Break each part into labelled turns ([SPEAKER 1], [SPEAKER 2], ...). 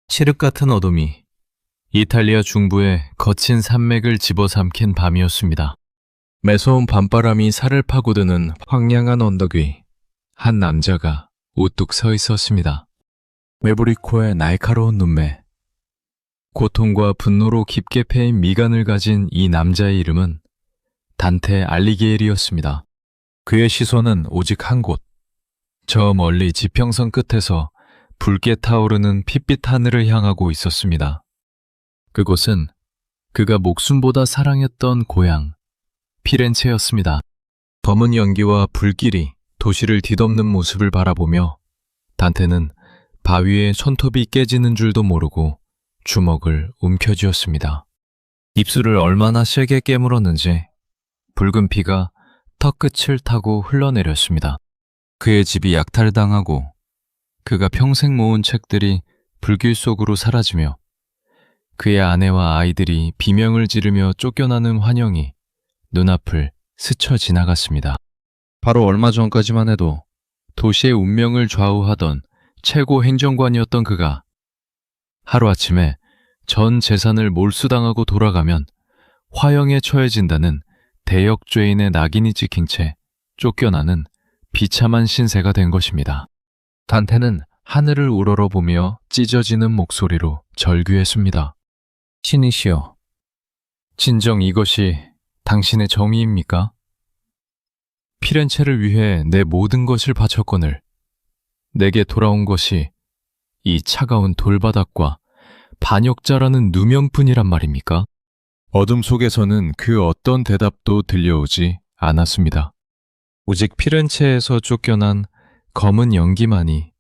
[SPEAKER 1] 칠흑 같은 어둠이 이탈리아 중부의 거친 산맥을 집어삼킨 밤이었습니다. 매서운 밤바람이 살을 파고드는 황량한 언덕 위 한 남자가 우뚝 서 있었습니다. 메보리코의 날카로운 눈매, 고통과 분노로 깊게 패인 미간을 가진 이 남자의 이름은 단테 알리기에리였습니다. 그의 시선은 오직 한 곳, 저 멀리 지평선 끝에서 붉게 타오르는 핏빛 하늘을 향하고 있었습니다. 그곳은 그가 목숨보다 사랑했던 고향, 피렌체였습니다. 검은 연기와 불길이 도시를 뒤덮는 모습을 바라보며 단테는 바위에 손톱이 깨지는 줄도 모르고 주먹을 움켜쥐었습니다. 입술을 얼마나 세게 깨물었는지 붉은 피가 턱끝을 타고 흘러내렸습니다. 그의 집이 약탈당하고 그가 평생 모은 책들이 불길 속으로 사라지며 그의 아내와 아이들이 비명을 지르며 쫓겨나는 환영이 눈앞을 스쳐 지나갔습니다. 바로 얼마 전까지만 해도 도시의 운명을 좌우하던 최고 행정관이었던 그가 하루아침에 전 재산을 몰수당하고 돌아가면 화형에 처해진다는 대역죄인의 낙인이 찍힌 채 쫓겨나는 비참한 신세가 된 것입니다. 단테는 하늘을 우러러보며 찢어지는 목소리로 절규했습니다. 신이시여, 진정 이것이 당신의 정의입니까? 피렌체를 위해 내 모든 것을 바쳤거늘 내게 돌아온 것이 이 차가운 돌바닥과 반역자라는 누명뿐이란 말입니까? 어둠 속에서는 그 어떤 대답도 들려오지 않았습니다. 오직 피렌체에서 쫓겨난 검은 연기만이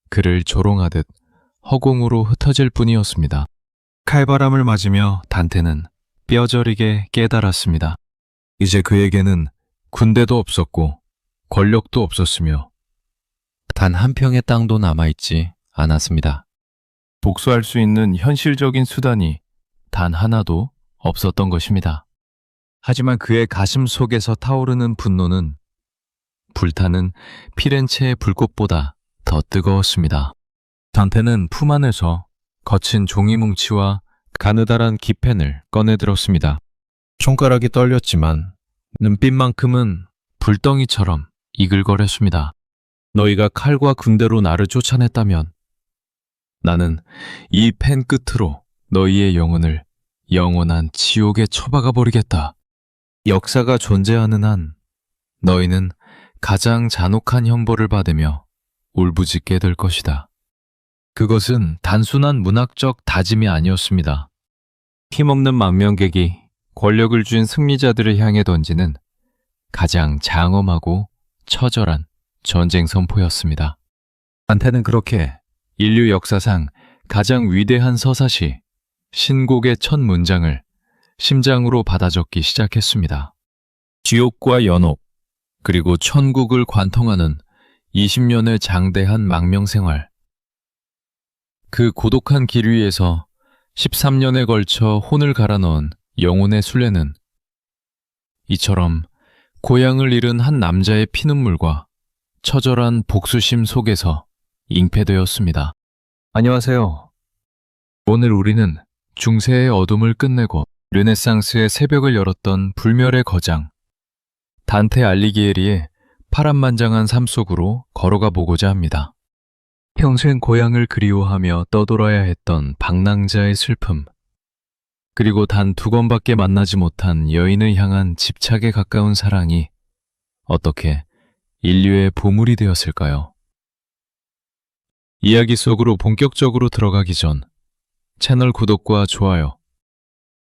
[SPEAKER 1] 그를 조롱하듯 허공으로 흩어질 뿐이었습니다. 칼바람을 맞으며 단테는 뼈저리게 깨달았습니다. 이제 그에게는 군대도 없었고 권력도 없었으며 단 한 평의 땅도 남아있지 않았습니다. 복수할 수 있는 현실적인 수단이 단 하나도 없었던 것입니다. 하지만 그의 가슴 속에서 타오르는 분노는 불타는 피렌체의 불꽃보다 더 뜨거웠습니다. 단테는 품 안에서 거친 종이 뭉치와 가느다란 기펜을 꺼내들었습니다. 손가락이 떨렸지만 눈빛만큼은 불덩이처럼 이글거렸습니다. 너희가 칼과 군대로 나를 쫓아냈다면 나는 이 펜 끝으로 너희의 영혼을 영원한 지옥에 처박아 버리겠다. 역사가 존재하는 한 너희는 가장 잔혹한 형벌을 받으며 울부짖게 될 것이다. 그것은 단순한 문학적 다짐이 아니었습니다. 힘없는 망명객이 권력을 쥔 승리자들을 향해 던지는 가장 장엄하고 처절한 전쟁 선포였습니다. 단테는 그렇게 인류 역사상 가장 위대한 서사시 신곡의 첫 문장을 심장으로 받아 적기 시작했습니다. 지옥과 연옥, 그리고 천국을 관통하는 20년의 장대한 망명 생활. 그 고독한 길 위에서 13년에 걸쳐 혼을 갈아 넣은 영혼의 순례는 이처럼 고향을 잃은 한 남자의 피눈물과 처절한 복수심 속에서 잉태되었습니다. 안녕하세요. 오늘 우리는 중세의 어둠을 끝내고 르네상스의 새벽을 열었던 불멸의 거장 단테 알리기에리의 파란만장한 삶 속으로 걸어가 보고자 합니다. 평생 고향을 그리워하며 떠돌아야 했던 방랑자의 슬픔, 그리고 단 2번밖에 만나지 못한 여인을 향한 집착에 가까운 사랑이 어떻게 인류의 보물이 되었을까요? 이야기 속으로 본격적으로 들어가기 전 채널 구독과 좋아요,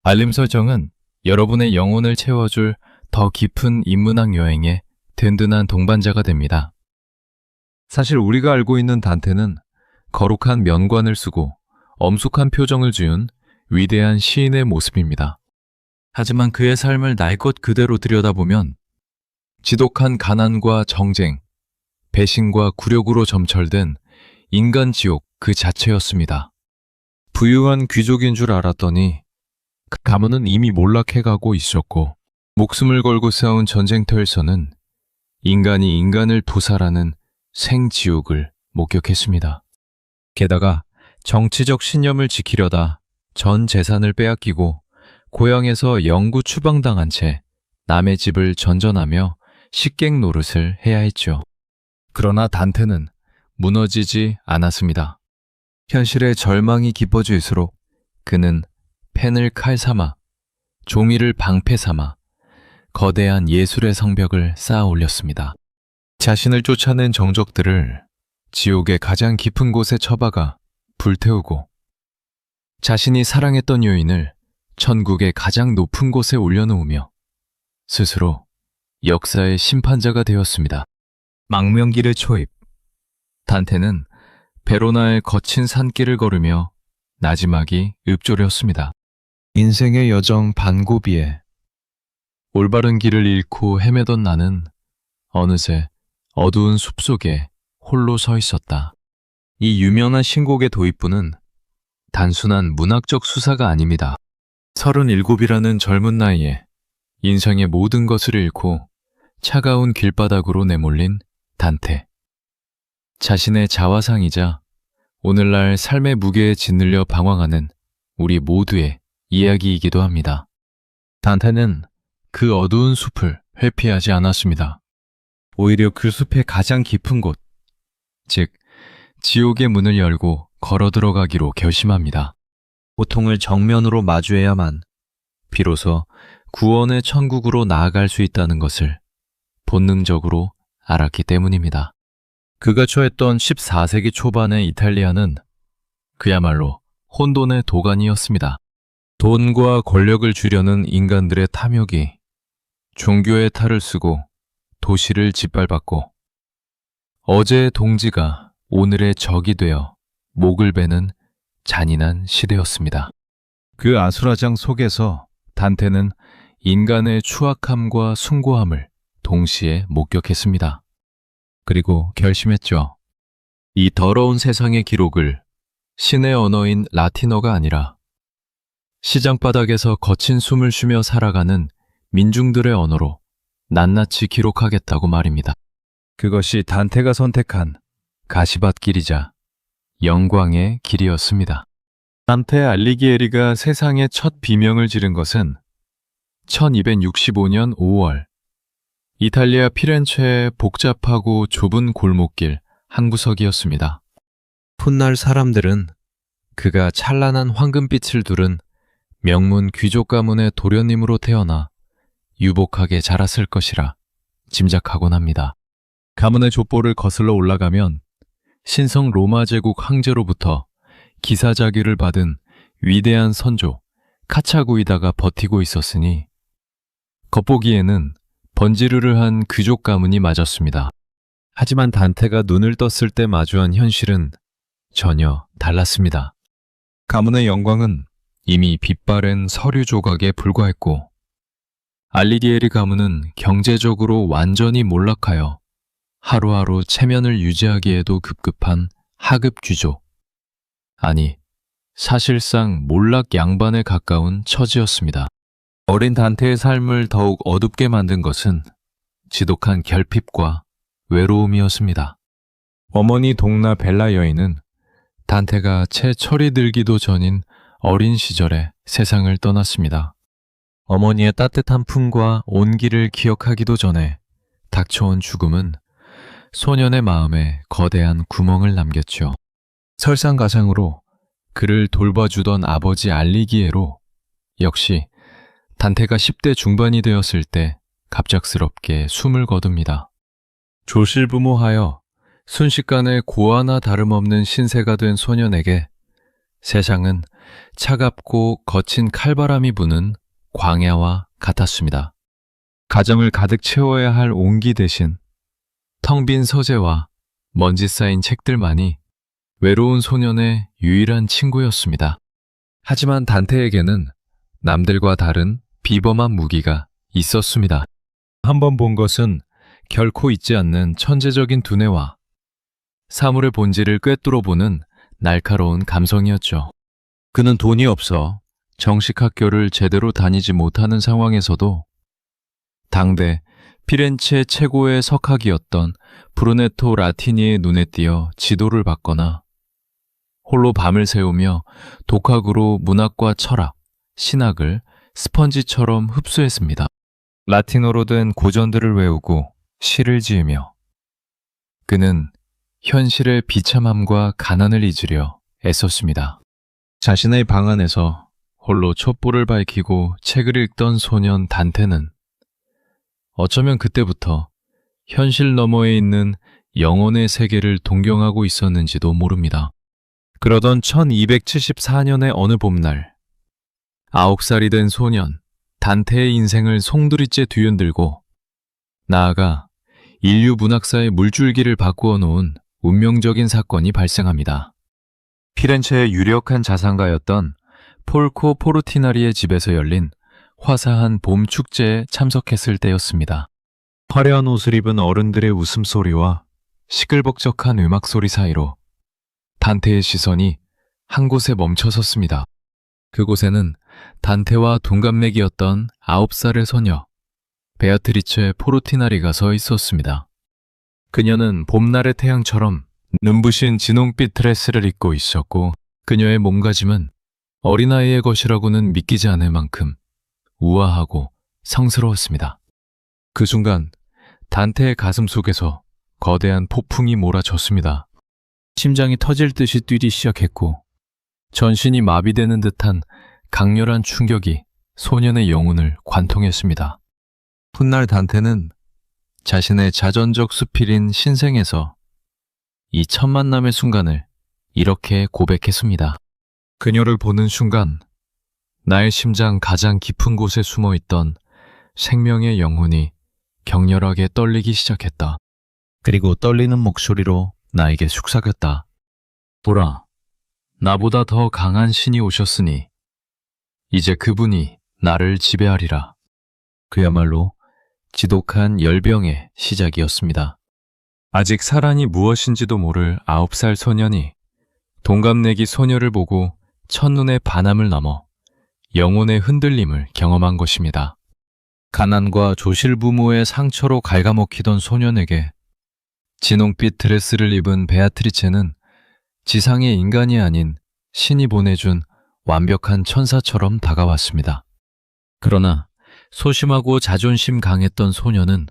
[SPEAKER 1] 알림 설정은 여러분의 영혼을 채워줄 더 깊은 인문학 여행에 든든한 동반자가 됩니다. 사실 우리가 알고 있는 단테는 거룩한 면관을 쓰고 엄숙한 표정을 지은 위대한 시인의 모습입니다. 하지만 그의 삶을 날 것 그대로 들여다보면 지독한 가난과 정쟁, 배신과 굴욕으로 점철된 인간 지옥 그 자체였습니다. 부유한 귀족인 줄 알았더니 그 가문은 이미 몰락해가고 있었고, 목숨을 걸고 싸운 전쟁터에서는 인간이 인간을 도살하는 생지옥을 목격했습니다. 게다가 정치적 신념을 지키려다 전 재산을 빼앗기고 고향에서 영구 추방당한 채 남의 집을 전전하며 식객 노릇을 해야 했죠. 그러나 단테는 무너지지 않았습니다. 현실의 절망이 깊어질수록 그는 펜을 칼 삼아, 종이를 방패 삼아 거대한 예술의 성벽을 쌓아 올렸습니다. 자신을 쫓아낸 정적들을 지옥의 가장 깊은 곳에 처박아 불태우고 자신이 사랑했던 여인을 천국의 가장 높은 곳에 올려놓으며 스스로 역사의 심판자가 되었습니다. 망명길의 초입. 단테는 베로나의 거친 산길을 걸으며 나지막이 읊조렸습니다. 인생의 여정 반고비에 올바른 길을 잃고 헤매던 나는 어느새 어두운 숲속에 홀로 서 있었다. 이 유명한 신곡의 도입부는 단순한 문학적 수사가 아닙니다. 37이라는 젊은 나이에 인생의 모든 것을 잃고 차가운 길바닥으로 내몰린 단테. 자신의 자화상이자 오늘날 삶의 무게에 짓눌려 방황하는 우리 모두의 이야기이기도 합니다. 단테는 그 어두운 숲을 회피하지 않았습니다. 오히려 그 숲의 가장 깊은 곳, 즉 지옥의 문을 열고 걸어 들어가기로 결심합니다. 고통을 정면으로 마주해야만 비로소 구원의 천국으로 나아갈 수 있다는 것을 본능적으로 알았기 때문입니다. 그가 처했던 14세기 초반의 이탈리아는 그야말로 혼돈의 도가니였습니다. 돈과 권력을 주려는 인간들의 탐욕이 종교의 탈을 쓰고 도시를 짓밟았고 어제의 동지가 오늘의 적이 되어 목을 베는 잔인한 시대였습니다. 그 아수라장 속에서 단테는 인간의 추악함과 숭고함을 동시에 목격했습니다. 그리고 결심했죠. 이 더러운 세상의 기록을 신의 언어인 라틴어가 아니라 시장바닥에서 거친 숨을 쉬며 살아가는 민중들의 언어로 낱낱이 기록하겠다고 말입니다. 그것이 단테가 선택한 가시밭길이자 영광의 길이었습니다. 단테 알리기에리가 세상에 첫 비명을 지른 것은 1265년 5월 이탈리아 피렌체의 복잡하고 좁은 골목길 한 구석이었습니다. 훗날 사람들은 그가 찬란한 황금빛을 두른 명문 귀족 가문의 도련님으로 태어나 유복하게 자랐을 것이라 짐작하곤 합니다. 가문의 족보를 거슬러 올라가면 신성 로마 제국 황제로부터 기사자기를 받은 위대한 선조 카차구이다가 버티고 있었으니 겉보기에는 번지르르한 귀족 가문이 맞았습니다. 하지만 단테가 눈을 떴을 때 마주한 현실은 전혀 달랐습니다. 가문의 영광은 이미 빛바랜 서류 조각에 불과했고 알리기에리 가문은 경제적으로 완전히 몰락하여 하루하루 체면을 유지하기에도 급급한 하급 귀족, 아니 사실상 몰락 양반에 가까운 처지였습니다. 어린 단테의 삶을 더욱 어둡게 만든 것은 지독한 결핍과 외로움이었습니다. 어머니 동나 벨라 여인은 단테가 채 철이 들기도 전인 어린 시절에 세상을 떠났습니다. 어머니의 따뜻한 품과 온기를 기억하기도 전에 닥쳐온 죽음은 소년의 마음에 거대한 구멍을 남겼죠. 설상가상으로 그를 돌봐주던 아버지 알리기에로 역시 단테가 10대 중반이 되었을 때 갑작스럽게 숨을 거둡니다. 조실부모하여 순식간에 고아나 다름없는 신세가 된 소년에게 세상은 차갑고 거친 칼바람이 부는 광야와 같았습니다. 가정을 가득 채워야 할 온기 대신 텅 빈 서재와 먼지 쌓인 책들만이 외로운 소년의 유일한 친구였습니다. 하지만 단테에게는 남들과 다른 비범한 무기가 있었습니다. 한번 본 것은 결코 잊지 않는 천재적인 두뇌와 사물의 본질을 꿰뚫어보는 날카로운 감성이었죠. 그는 돈이 없어 정식 학교를 제대로 다니지 못하는 상황에서도 당대 피렌체 최고의 석학이었던 브루네토 라티니의 눈에 띄어 지도를 받거나 홀로 밤을 새우며 독학으로 문학과 철학, 신학을 스펀지처럼 흡수했습니다. 라틴어로 된 고전들을 외우고 시를 지으며 그는 현실의 비참함과 가난을 잊으려 애썼습니다. 자신의 방 안에서 홀로 촛불을 밝히고 책을 읽던 소년 단테는 어쩌면 그때부터 현실 너머에 있는 영혼의 세계를 동경하고 있었는지도 모릅니다. 그러던 1274년의 어느 봄날, 9살이 된 소년 단테의 인생을 송두리째 뒤흔들고 나아가 인류 문학사의 물줄기를 바꾸어 놓은 운명적인 사건이 발생합니다. 피렌체의 유력한 자산가였던 폴코 포르티나리의 집에서 열린 화사한 봄 축제에 참석했을 때였습니다. 화려한 옷을 입은 어른들의 웃음소리와 시끌벅적한 음악소리 사이로 단테의 시선이 한 곳에 멈춰섰습니다. 그곳에는 단테와 동갑내기였던 9살의 소녀 베아트리체 포르티나리가 서 있었습니다. 그녀는 봄날의 태양처럼 눈부신 진홍빛 드레스를 입고 있었고 그녀의 몸가짐은 어린아이의 것이라고는 믿기지 않을 만큼 우아하고 성스러웠습니다. 그 순간 단테의 가슴 속에서 거대한 폭풍이 몰아쳤습니다. 심장이 터질 듯이 뛰기 시작했고 전신이 마비되는 듯한 강렬한 충격이 소년의 영혼을 관통했습니다. 훗날 단테는 자신의 자전적 수필인 신생에서 이 첫 만남의 순간을 이렇게 고백했습니다. 그녀를 보는 순간 나의 심장 가장 깊은 곳에 숨어있던 생명의 영혼이 격렬하게 떨리기 시작했다. 그리고 떨리는 목소리로 나에게 속삭였다. 보라, 나보다 더 강한 신이 오셨으니 이제 그분이 나를 지배하리라. 그야말로 지독한 열병의 시작이었습니다. 아직 사랑이 무엇인지도 모를 9살 소년이 동갑내기 소녀를 보고 첫눈의 반함을 넘어 영혼의 흔들림을 경험한 것입니다. 가난과 조실부모의 상처로 갉아먹히던 소년에게 진홍빛 드레스를 입은 베아트리체는 지상의 인간이 아닌 신이 보내준 완벽한 천사처럼 다가왔습니다. 그러나 소심하고 자존심 강했던 소녀는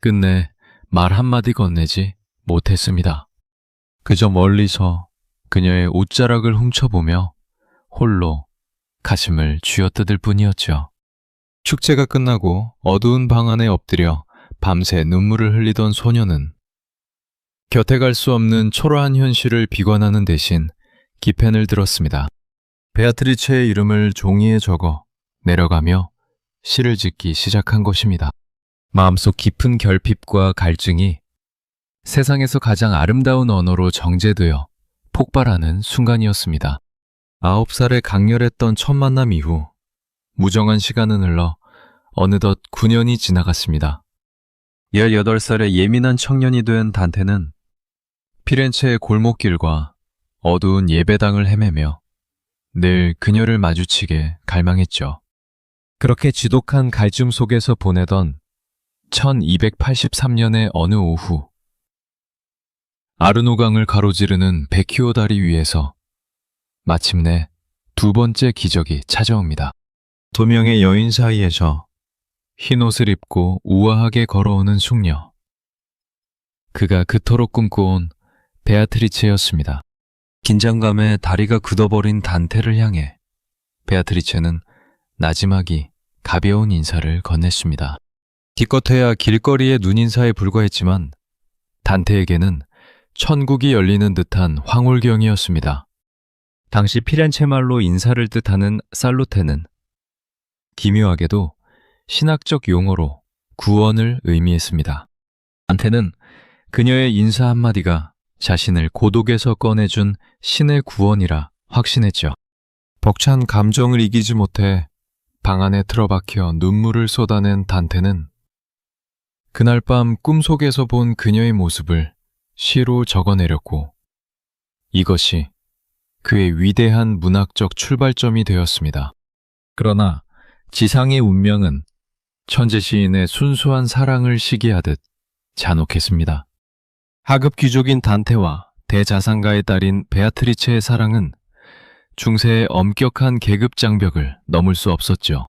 [SPEAKER 1] 끝내 말 한마디 건네지 못했습니다. 그저 멀리서 그녀의 옷자락을 훔쳐보며 홀로 가슴을 쥐어뜯을 뿐이었죠. 축제가 끝나고 어두운 방 안에 엎드려 밤새 눈물을 흘리던 소녀는 곁에 갈 수 없는 초라한 현실을 비관하는 대신 기펜을 들었습니다. 베아트리체의 이름을 종이에 적어 내려가며 시를 짓기 시작한 것입니다. 마음속 깊은 결핍과 갈증이 세상에서 가장 아름다운 언어로 정제되어 폭발하는 순간이었습니다. 9살의 강렬했던 첫 만남 이후 무정한 시간은 흘러 어느덧 9년이 지나갔습니다. 18살의 예민한 청년이 된 단테는 피렌체의 골목길과 어두운 예배당을 헤매며 늘 그녀를 마주치게 갈망했죠. 그렇게 지독한 갈증 속에서 보내던 1283년의 어느 오후, 아르노강을 가로지르는 베키오 다리 위에서 마침내 두 번째 기적이 찾아옵니다. 두 명의 여인 사이에서 흰 옷을 입고 우아하게 걸어오는 숙녀. 그가 그토록 꿈꿔온 베아트리체였습니다. 긴장감에 다리가 굳어버린 단테를 향해 베아트리체는 나지막이 가벼운 인사를 건넸습니다. 기껏해야 길거리의 눈인사에 불과했지만 단테에게는 천국이 열리는 듯한 황홀경이었습니다. 당시 피렌체 말로 인사를 뜻하는 살루테는 기묘하게도 신학적 용어로 구원을 의미했습니다. 단테는 그녀의 인사 한마디가 자신을 고독에서 꺼내준 신의 구원이라 확신했죠. 벅찬 감정을 이기지 못해 방 안에 틀어박혀 눈물을 쏟아낸 단테는 그날 밤 꿈속에서 본 그녀의 모습을 시로 적어내렸고 이것이 그의 위대한 문학적 출발점이 되었습니다. 그러나 지상의 운명은 천재 시인의 순수한 사랑을 시기하듯 잔혹했습니다. 하급 귀족인 단테와 대자상가의 딸인 베아트리체의 사랑은 중세의 엄격한 계급 장벽을 넘을 수 없었죠.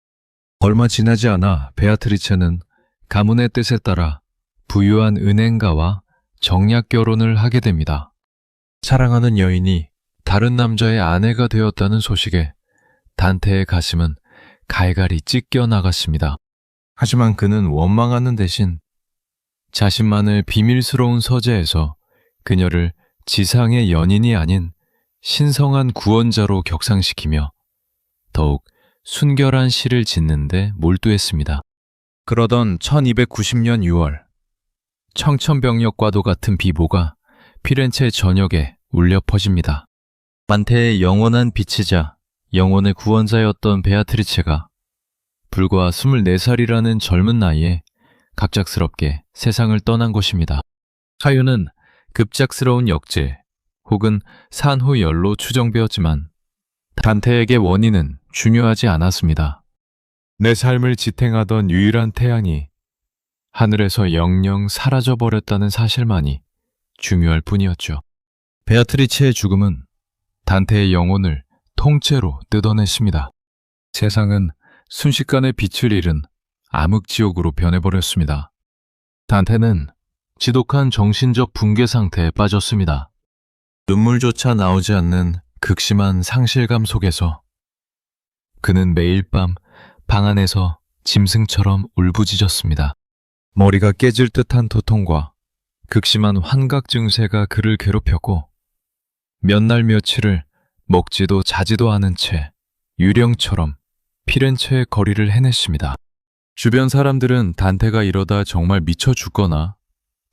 [SPEAKER 1] 얼마 지나지 않아 베아트리체는 가문의 뜻에 따라 부유한 은행가와 정략 결혼을 하게 됩니다. 사랑하는 여인이 다른 남자의 아내가 되었다는 소식에 단테의 가슴은 갈갈이 찢겨 나갔습니다. 하지만 그는 원망하는 대신 자신만의 비밀스러운 서재에서 그녀를 지상의 연인이 아닌 신성한 구원자로 격상시키며 더욱 순결한 시를 짓는 데 몰두했습니다. 그러던 1290년 6월, 청천벽력과도 같은 비보가 피렌체 전역에 울려 퍼집니다. 단테의 영원한 빛이자 영혼의 구원자였던 베아트리체가 불과 24살이라는 젊은 나이에 갑작스럽게 세상을 떠난 것입니다. 사유는 급작스러운 역질 혹은 산후열로 추정되었지만 단테에게 원인은 중요하지 않았습니다. 내 삶을 지탱하던 유일한 태양이 하늘에서 영영 사라져버렸다는 사실만이 중요할 뿐이었죠. 베아트리체의 죽음은 단테의 영혼을 통째로 뜯어냈습니다. 세상은 순식간에 빛을 잃은 암흑지옥으로 변해버렸습니다. 단테는 지독한 정신적 붕괴 상태에 빠졌습니다. 눈물조차 나오지 않는 극심한 상실감 속에서 그는 매일 밤 방 안에서 짐승처럼 울부짖었습니다. 머리가 깨질 듯한 도통과 극심한 환각 증세가 그를 괴롭혔고 몇 날 며칠을 먹지도 자지도 않은 채 유령처럼 피렌체의 거리를 헤맸습니다. 주변 사람들은 단테가 이러다 정말 미쳐 죽거나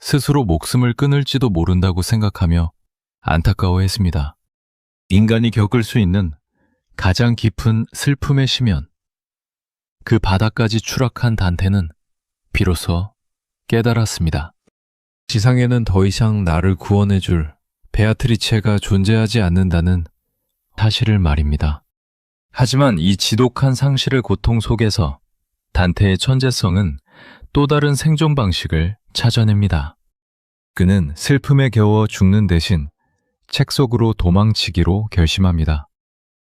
[SPEAKER 1] 스스로 목숨을 끊을지도 모른다고 생각하며 안타까워했습니다. 인간이 겪을 수 있는 가장 깊은 슬픔의 심연, 그 바닥까지 추락한 단테는 비로소 깨달았습니다. 지상에는 더 이상 나를 구원해줄 베아트리체가 존재하지 않는다는 사실을 말입니다. 하지만 이 지독한 상실의 고통 속에서 단테의 천재성은 또 다른 생존 방식을 찾아냅니다. 그는 슬픔에 겨워 죽는 대신 책 속으로 도망치기로 결심합니다.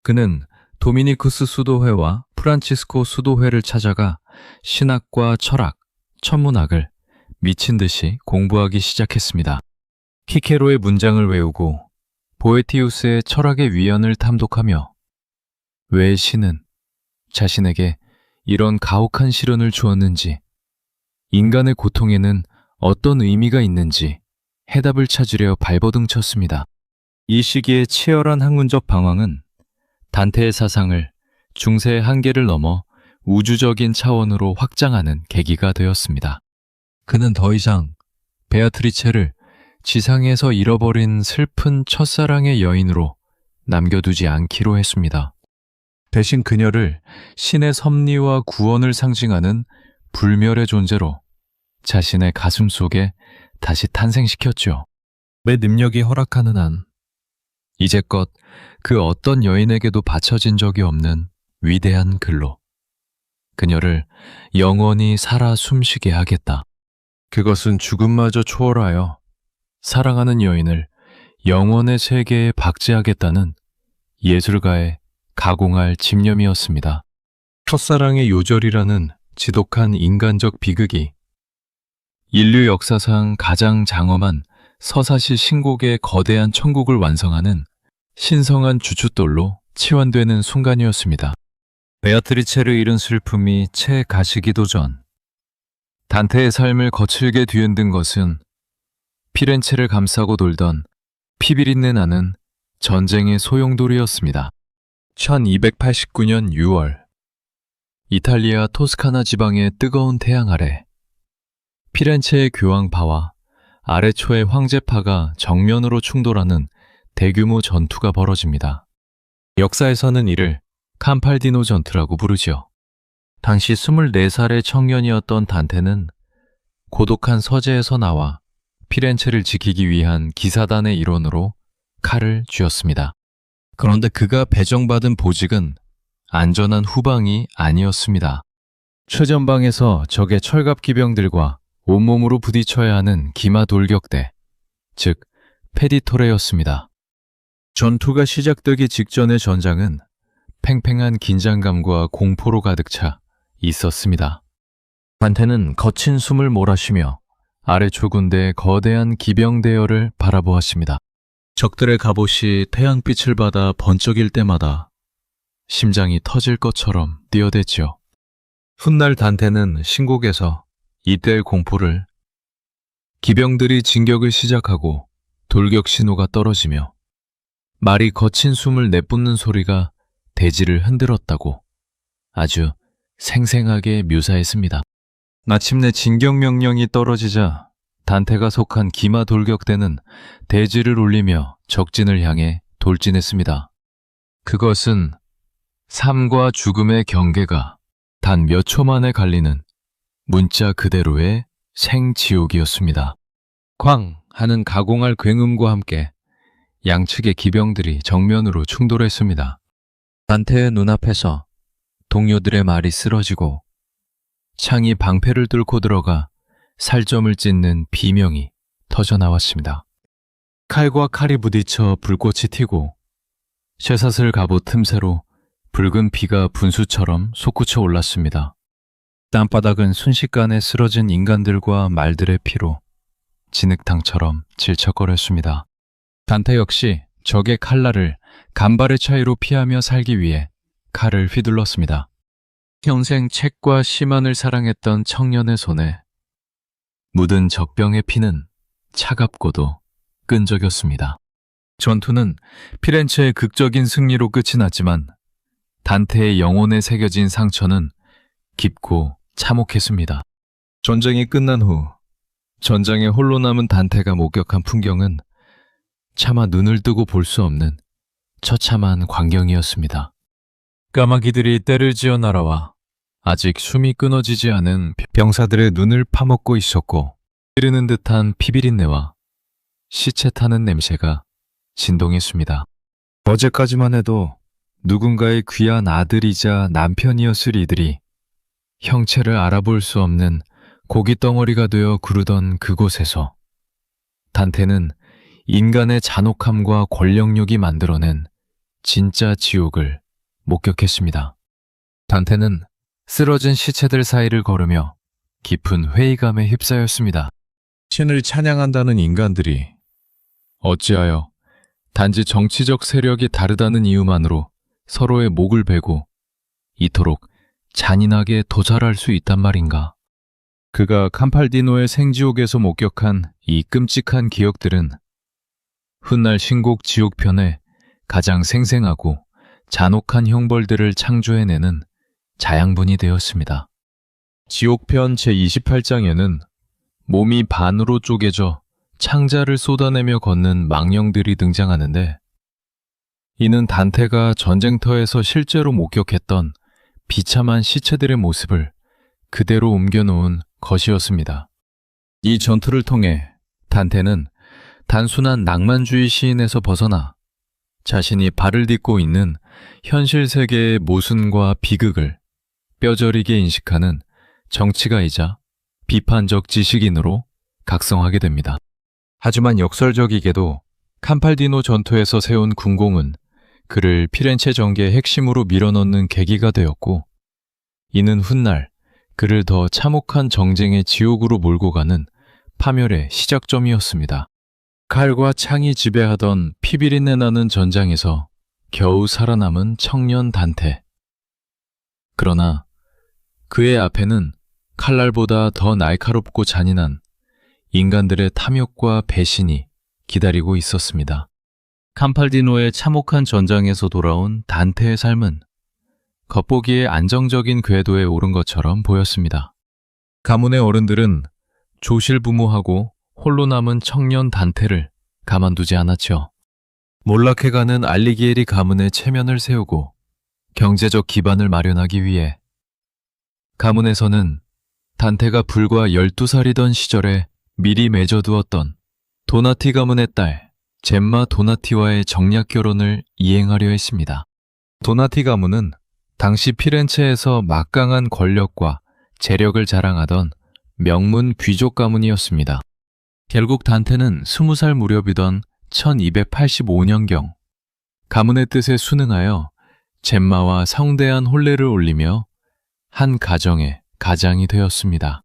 [SPEAKER 1] 그는 도미니쿠스 수도회와 프란치스코 수도회를 찾아가 신학과 철학, 천문학을 미친 듯이 공부하기 시작했습니다. 키케로의 문장을 외우고 보에티우스의 철학의 위연을 탐독하며 왜 신은 자신에게 이런 가혹한 시련을 주었는지, 인간의 고통에는 어떤 의미가 있는지 해답을 찾으려 발버둥 쳤습니다. 이 시기의 치열한 학문적 방황은 단테의 사상을 중세의 한계를 넘어 우주적인 차원으로 확장하는 계기가 되었습니다. 그는 더 이상 베아트리체를 지상에서 잃어버린 슬픈 첫사랑의 여인으로 남겨두지 않기로 했습니다. 대신 그녀를 신의 섭리와 구원을 상징하는 불멸의 존재로 자신의 가슴 속에 다시 탄생시켰죠. 내 능력이 허락하는 한 이제껏 그 어떤 여인에게도 바쳐진 적이 없는 위대한 글로 그녀를 영원히 살아 숨쉬게 하겠다. 그것은 죽음마저 초월하여 사랑하는 여인을 영원의 세계에 박제하겠다는 예술가의 가공할 집념이었습니다. 첫사랑의 요절이라는 지독한 인간적 비극이 인류 역사상 가장 장엄한 서사시 신곡의 거대한 천국을 완성하는 신성한 주춧돌로 치환되는 순간이었습니다. 베아트리체를 잃은 슬픔이 채 가시기도 전 단테의 삶을 거칠게 뒤흔든 것은 피렌체를 감싸고 돌던 피비린내 나는 전쟁의 소용돌이였습니다. 1289년 6월 이탈리아 토스카나 지방의 뜨거운 태양 아래 피렌체의 교황파와 아레초의 황제파가 정면으로 충돌하는 대규모 전투가 벌어집니다. 역사에서는 이를 캄팔디노 전투라고 부르죠. 당시 24살의 청년이었던 단테는 고독한 서재에서 나와 피렌체를 지키기 위한 기사단의 일원으로 칼을 쥐었습니다. 그런데 그가 배정받은 보직은 안전한 후방이 아니었습니다. 최전방에서 적의 철갑 기병들과 온몸으로 부딪혀야 하는 기마 돌격대, 즉 페디토레였습니다. 전투가 시작되기 직전의 전장은 팽팽한 긴장감과 공포로 가득 차 있었습니다. 단테는 거친 숨을 몰아쉬며 아래쪽 군대의 거대한 기병 대열을 바라보았습니다. 적들의 갑옷이 태양빛을 받아 번쩍일 때마다 심장이 터질 것처럼 뛰어댔지요. 훗날 단테는 신곡에서 이때의 공포를 기병들이 진격을 시작하고 돌격 신호가 떨어지며 말이 거친 숨을 내뿜는 소리가 대지를 흔들었다고 아주 생생하게 묘사했습니다. 마침내 진격 명령이 떨어지자 단테가 속한 기마 돌격대는 대지를 울리며 적진을 향해 돌진했습니다. 그것은 삶과 죽음의 경계가 단 몇 초 만에 갈리는 문자 그대로의 생지옥이었습니다. 쾅 하는 가공할 굉음과 함께 양측의 기병들이 정면으로 충돌했습니다. 단테의 눈앞에서 동료들의 말이 쓰러지고 창이 방패를 뚫고 들어가 살점을 찢는 비명이 터져나왔습니다. 칼과 칼이 부딪혀 불꽃이 튀고 쇠사슬 갑옷 틈새로 붉은 피가 분수처럼 솟구쳐 올랐습니다. 땅바닥은 순식간에 쓰러진 인간들과 말들의 피로 진흙탕처럼 질척거렸습니다. 단테 역시 적의 칼날을 간발의 차이로 피하며 살기 위해 칼을 휘둘렀습니다. 평생 책과 시만을 사랑했던 청년의 손에 묻은 적병의 피는 차갑고도 끈적였습니다. 전투는 피렌체의 극적인 승리로 끝이 났지만 단테의 영혼에 새겨진 상처는 깊고 참혹했습니다. 전쟁이 끝난 후 전장에 홀로 남은 단테가 목격한 풍경은 차마 눈을 뜨고 볼 수 없는 처참한 광경이었습니다. 까마귀들이 떼를 지어 날아와 아직 숨이 끊어지지 않은 병사들의 눈을 파먹고 있었고 찌르는 듯한 피비린내와 시체 타는 냄새가 진동했습니다. 어제까지만 해도 누군가의 귀한 아들이자 남편이었을 이들이 형체를 알아볼 수 없는 고깃덩어리가 되어 구르던 그곳에서 단테는 인간의 잔혹함과 권력욕이 만들어낸 진짜 지옥을 목격했습니다. 단테는 쓰러진 시체들 사이를 걸으며 깊은 회의감에 휩싸였습니다. 신을 찬양한다는 인간들이 어찌하여 단지 정치적 세력이 다르다는 이유만으로 서로의 목을 베고 이토록 잔인하게 도살할 수 있단 말인가. 그가 캄팔디노의 생지옥에서 목격한 이 끔찍한 기억들은 훗날 신곡 지옥편에 가장 생생하고 잔혹한 형벌들을 창조해내는 자양분이 되었습니다. 지옥편 제28장에는 몸이 반으로 쪼개져 창자를 쏟아내며 걷는 망령들이 등장하는데 이는 단테가 전쟁터에서 실제로 목격했던 비참한 시체들의 모습을 그대로 옮겨놓은 것이었습니다. 이 전투를 통해 단테는 단순한 낭만주의 시인에서 벗어나 자신이 발을 딛고 있는 현실 세계의 모순과 비극을 뼈저리게 인식하는 정치가이자 비판적 지식인으로 각성하게 됩니다. 하지만 역설적이게도 캄팔디노 전투에서 세운 군공은 그를 피렌체 정계의 핵심으로 밀어넣는 계기가 되었고 이는 훗날 그를 더 참혹한 정쟁의 지옥으로 몰고 가는 파멸의 시작점이었습니다. 칼과 창이 지배하던 피비린내 나는 전장에서 겨우 살아남은 청년 단테. 그러나 그의 앞에는 칼날보다 더 날카롭고 잔인한 인간들의 탐욕과 배신이 기다리고 있었습니다. 캄팔디노의 참혹한 전장에서 돌아온 단테의 삶은 겉보기에 안정적인 궤도에 오른 것처럼 보였습니다. 가문의 어른들은 조실부모하고 홀로 남은 청년 단테를 가만두지 않았죠. 몰락해가는 알리기에리 가문의 체면을 세우고 경제적 기반을 마련하기 위해 가문에서는 단테가 불과 12살이던 시절에 미리 맺어두었던 도나티 가문의 딸 젬마 도나티와의 정략 결혼을 이행하려 했습니다. 도나티 가문은 당시 피렌체에서 막강한 권력과 재력을 자랑하던 명문 귀족 가문이었습니다. 결국 단테는 20살 무렵이던 1285년경 가문의 뜻에 순응하여 젬마와 성대한 혼례를 올리며 한 가정의 가장이 되었습니다.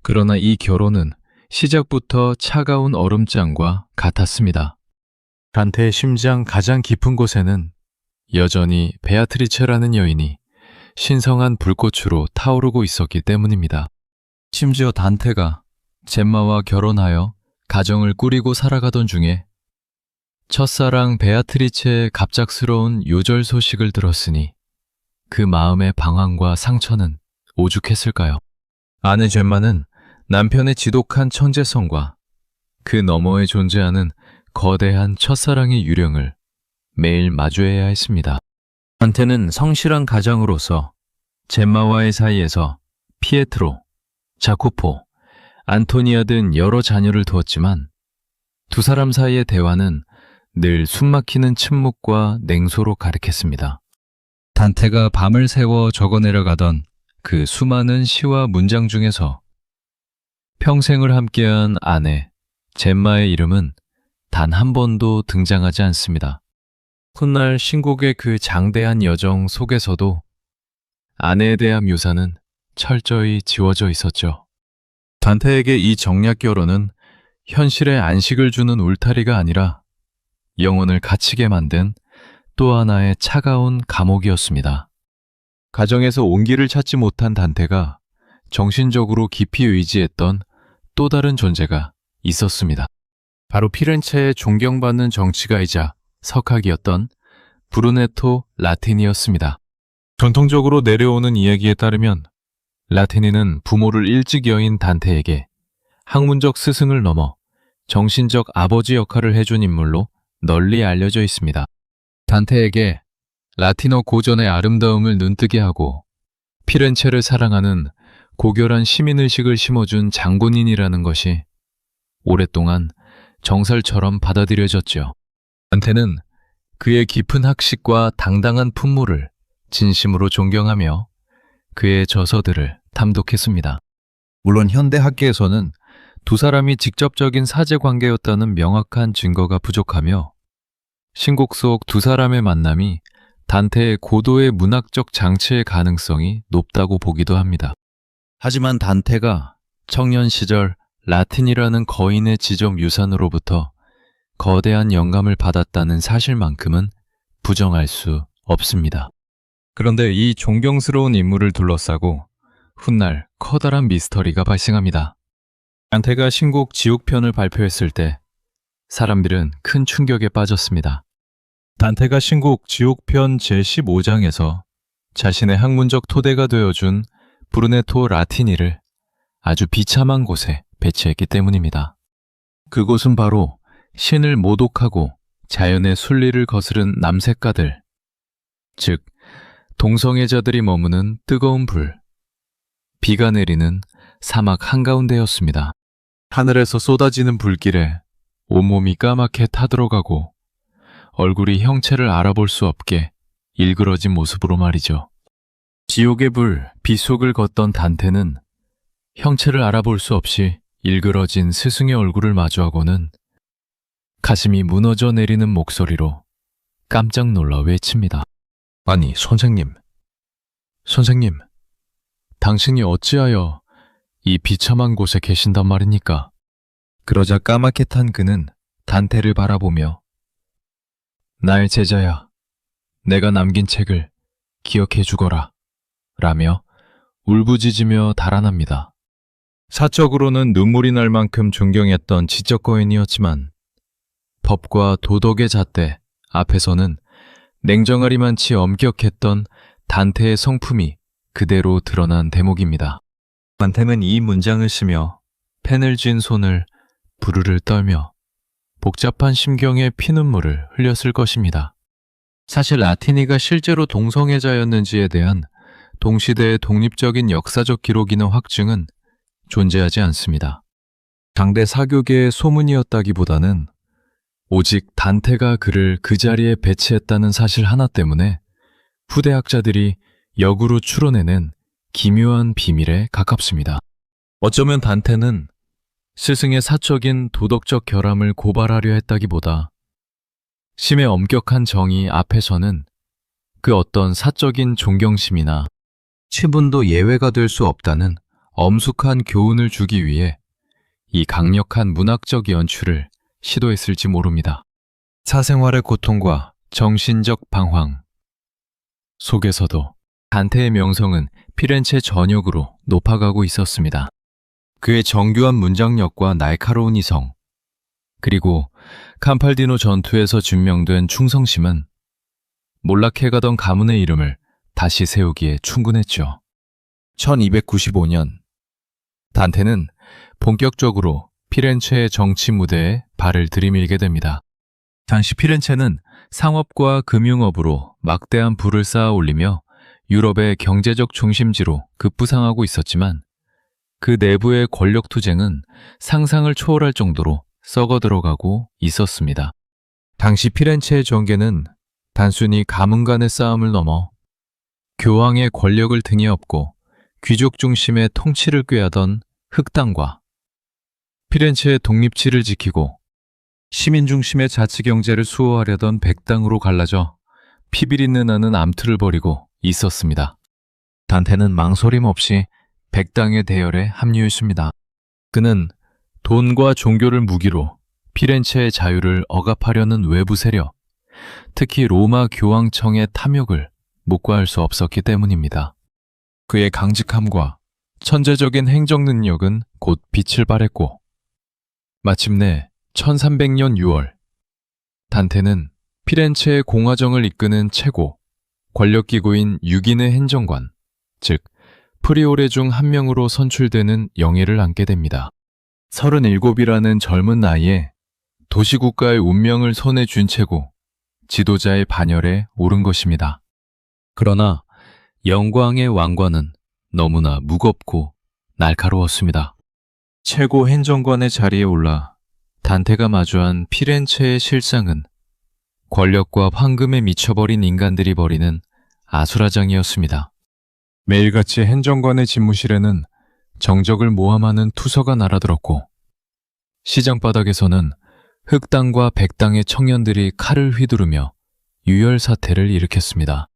[SPEAKER 1] 그러나 이 결혼은 시작부터 차가운 얼음장과 같았습니다. 단테의 심장 가장 깊은 곳에는 여전히 베아트리체라는 여인이 신성한 불꽃으로 타오르고 있었기 때문입니다. 심지어 단테가 젬마와 결혼하여 가정을 꾸리고 살아가던 중에 첫사랑 베아트리체의 갑작스러운 요절 소식을 들었으니 그 마음의 방황과 상처는 오죽했을까요? 아내 젬마는 남편의 지독한 천재성과 그 너머에 존재하는 거대한 첫사랑의 유령을 매일 마주해야 했습니다. 단테는 성실한 가장으로서 젬마와의 사이에서 피에트로, 자코포, 안토니아 등 여러 자녀를 두었지만 두 사람 사이의 대화는 늘 숨막히는 침묵과 냉소로 가득했습니다. 단테가 밤을 새워 적어내려가던 그 수많은 시와 문장 중에서 평생을 함께한 아내 젬마의 이름은 단 한 번도 등장하지 않습니다. 훗날 신곡의 그 장대한 여정 속에서도 아내에 대한 묘사는 철저히 지워져 있었죠. 단테에게 이 정략 결혼은 현실에 안식을 주는 울타리가 아니라 영혼을 갇히게 만든 또 하나의 차가운 감옥이었습니다. 가정에서 온기를 찾지 못한 단테가 정신적으로 깊이 의지했던 또 다른 존재가 있었습니다. 바로 피렌체의 존경받는 정치가이자 석학이었던 브루네토 라티니였습니다. 전통적으로 내려오는 이야기에 따르면 라티니는 부모를 일찍 여인 단테에게 학문적 스승을 넘어 정신적 아버지 역할을 해준 인물로 널리 알려져 있습니다. 단테에게 라티너 고전의 아름다움을 눈뜨게 하고 피렌체를 사랑하는 고결한 시민의식을 심어준 장군인이라는 것이 오랫동안 정설처럼 받아들여졌죠. 단테는 그의 깊은 학식과 당당한 품모를 진심으로 존경하며 그의 저서들을 탐독했습니다. 물론 현대 학계에서는 두 사람이 직접적인 사제관계였다는 명확한 증거가 부족하며 신곡 속 두 사람의 만남이 단테의 고도의 문학적 장치의 가능성이 높다고 보기도 합니다. 하지만 단테가 청년 시절 라틴이라는 거인의 지적 유산으로부터 거대한 영감을 받았다는 사실만큼은 부정할 수 없습니다. 그런데 이 존경스러운 인물을 둘러싸고 훗날 커다란 미스터리가 발생합니다. 단테가 신곡 지옥편을 발표했을 때 사람들은 큰 충격에 빠졌습니다. 단테가 신곡 지옥편 제15장에서 자신의 학문적 토대가 되어준 브루네토 라티니를 아주 비참한 곳에 배치했기 때문입니다. 그곳은 바로 신을 모독하고 자연의 순리를 거스른 남색가들, 즉 동성애자들이 머무는 뜨거운 불, 비가 내리는 사막 한가운데였습니다. 하늘에서 쏟아지는 불길에 온몸이 까맣게 타들어가고 얼굴이 형체를 알아볼 수 없게 일그러진 모습으로 말이죠. 지옥의 불, 빛 속을 걷던 단테는 형체를 알아볼 수 없이 일그러진 스승의 얼굴을 마주하고는 가슴이 무너져 내리는 목소리로 깜짝 놀라 외칩니다. 아니, 선생님, 당신이 어찌하여 이 비참한 곳에 계신단 말입니까? 그러자 까맣게 탄 그는 단테를 바라보며 나의 제자야, 내가 남긴 책을 기억해 주거라 라며 울부짖으며 달아납니다. 사적으로는 눈물이 날 만큼 존경했던 지적거인이었지만 법과 도덕의 잣대 앞에서는 냉정하리만치 엄격했던 단테의 성품이 그대로 드러난 대목입니다. 단테는 이 문장을 쓰며 펜을 쥔 손을 부르르 떨며 복잡한 심경의 피눈물을 흘렸을 것입니다. 사실 라티니가 실제로 동성애자였는지에 대한 동시대의 독립적인 역사적 기록이나 확증은 존재하지 않습니다. 당대 사교계의 소문이었다기보다는 오직 단테가 그를 그 자리에 배치했다는 사실 하나 때문에 후대 학자들이 역으로 추론해낸 기묘한 비밀에 가깝습니다. 어쩌면 단테는 스승의 사적인 도덕적 결함을 고발하려 했다기보다 심의 엄격한 정의 앞에서는 그 어떤 사적인 존경심이나 치분도 예외가 될 수 없다는 엄숙한 교훈을 주기 위해 이 강력한 문학적 연출을 시도했을지 모릅니다. 사생활의 고통과 정신적 방황 속에서도 단테의 명성은 피렌체 전역으로 높아가고 있었습니다. 그의 정교한 문장력과 날카로운 이성, 그리고 캄팔디노 전투에서 증명된 충성심은 몰락해가던 가문의 이름을 다시 세우기에 충분했죠. 1295년, 단테는 본격적으로 피렌체의 정치 무대에 발을 들이밀게 됩니다. 당시 피렌체는 상업과 금융업으로 막대한 부를 쌓아 올리며 유럽의 경제적 중심지로 급부상하고 있었지만 그 내부의 권력 투쟁은 상상을 초월할 정도로 썩어 들어가고 있었습니다. 당시 피렌체의 정계는 단순히 가문 간의 싸움을 넘어 교황의 권력을 등에 업고 귀족 중심의 통치를 꾀하던 흑당과 피렌체의 독립치를 지키고 시민 중심의 자치경제를 수호하려던 백당으로 갈라져 피비린내 나는 암투를 벌이고 있었습니다. 단테는 망설임 없이 백당의 대열에 합류했습니다. 그는 돈과 종교를 무기로 피렌체의 자유를 억압하려는 외부 세력, 특히 로마 교황청의 탐욕을 묵과할 수 없었기 때문입니다. 그의 강직함과 천재적인 행정 능력은 곧 빛을 발했고 마침내 1300년 6월 단테는 피렌체의 공화정을 이끄는 최고 권력기구인 6인의 행정관, 즉 프리오레 중 한 명으로 선출되는 영예를 안게 됩니다. 37이라는 젊은 나이에 도시국가의 운명을 손에 쥔 채고 지도자의 반열에 오른 것입니다. 그러나 영광의 왕관은 너무나 무겁고 날카로웠습니다. 최고 행정관의 자리에 올라 단테가 마주한 피렌체의 실상은 권력과 황금에 미쳐버린 인간들이 벌이는 아수라장이었습니다. 매일같이 행정관의 집무실에는 정적을 모함하는 투서가 날아들었고 시장 바닥에서는 흑당과 백당의 청년들이 칼을 휘두르며 유혈 사태를 일으켰습니다.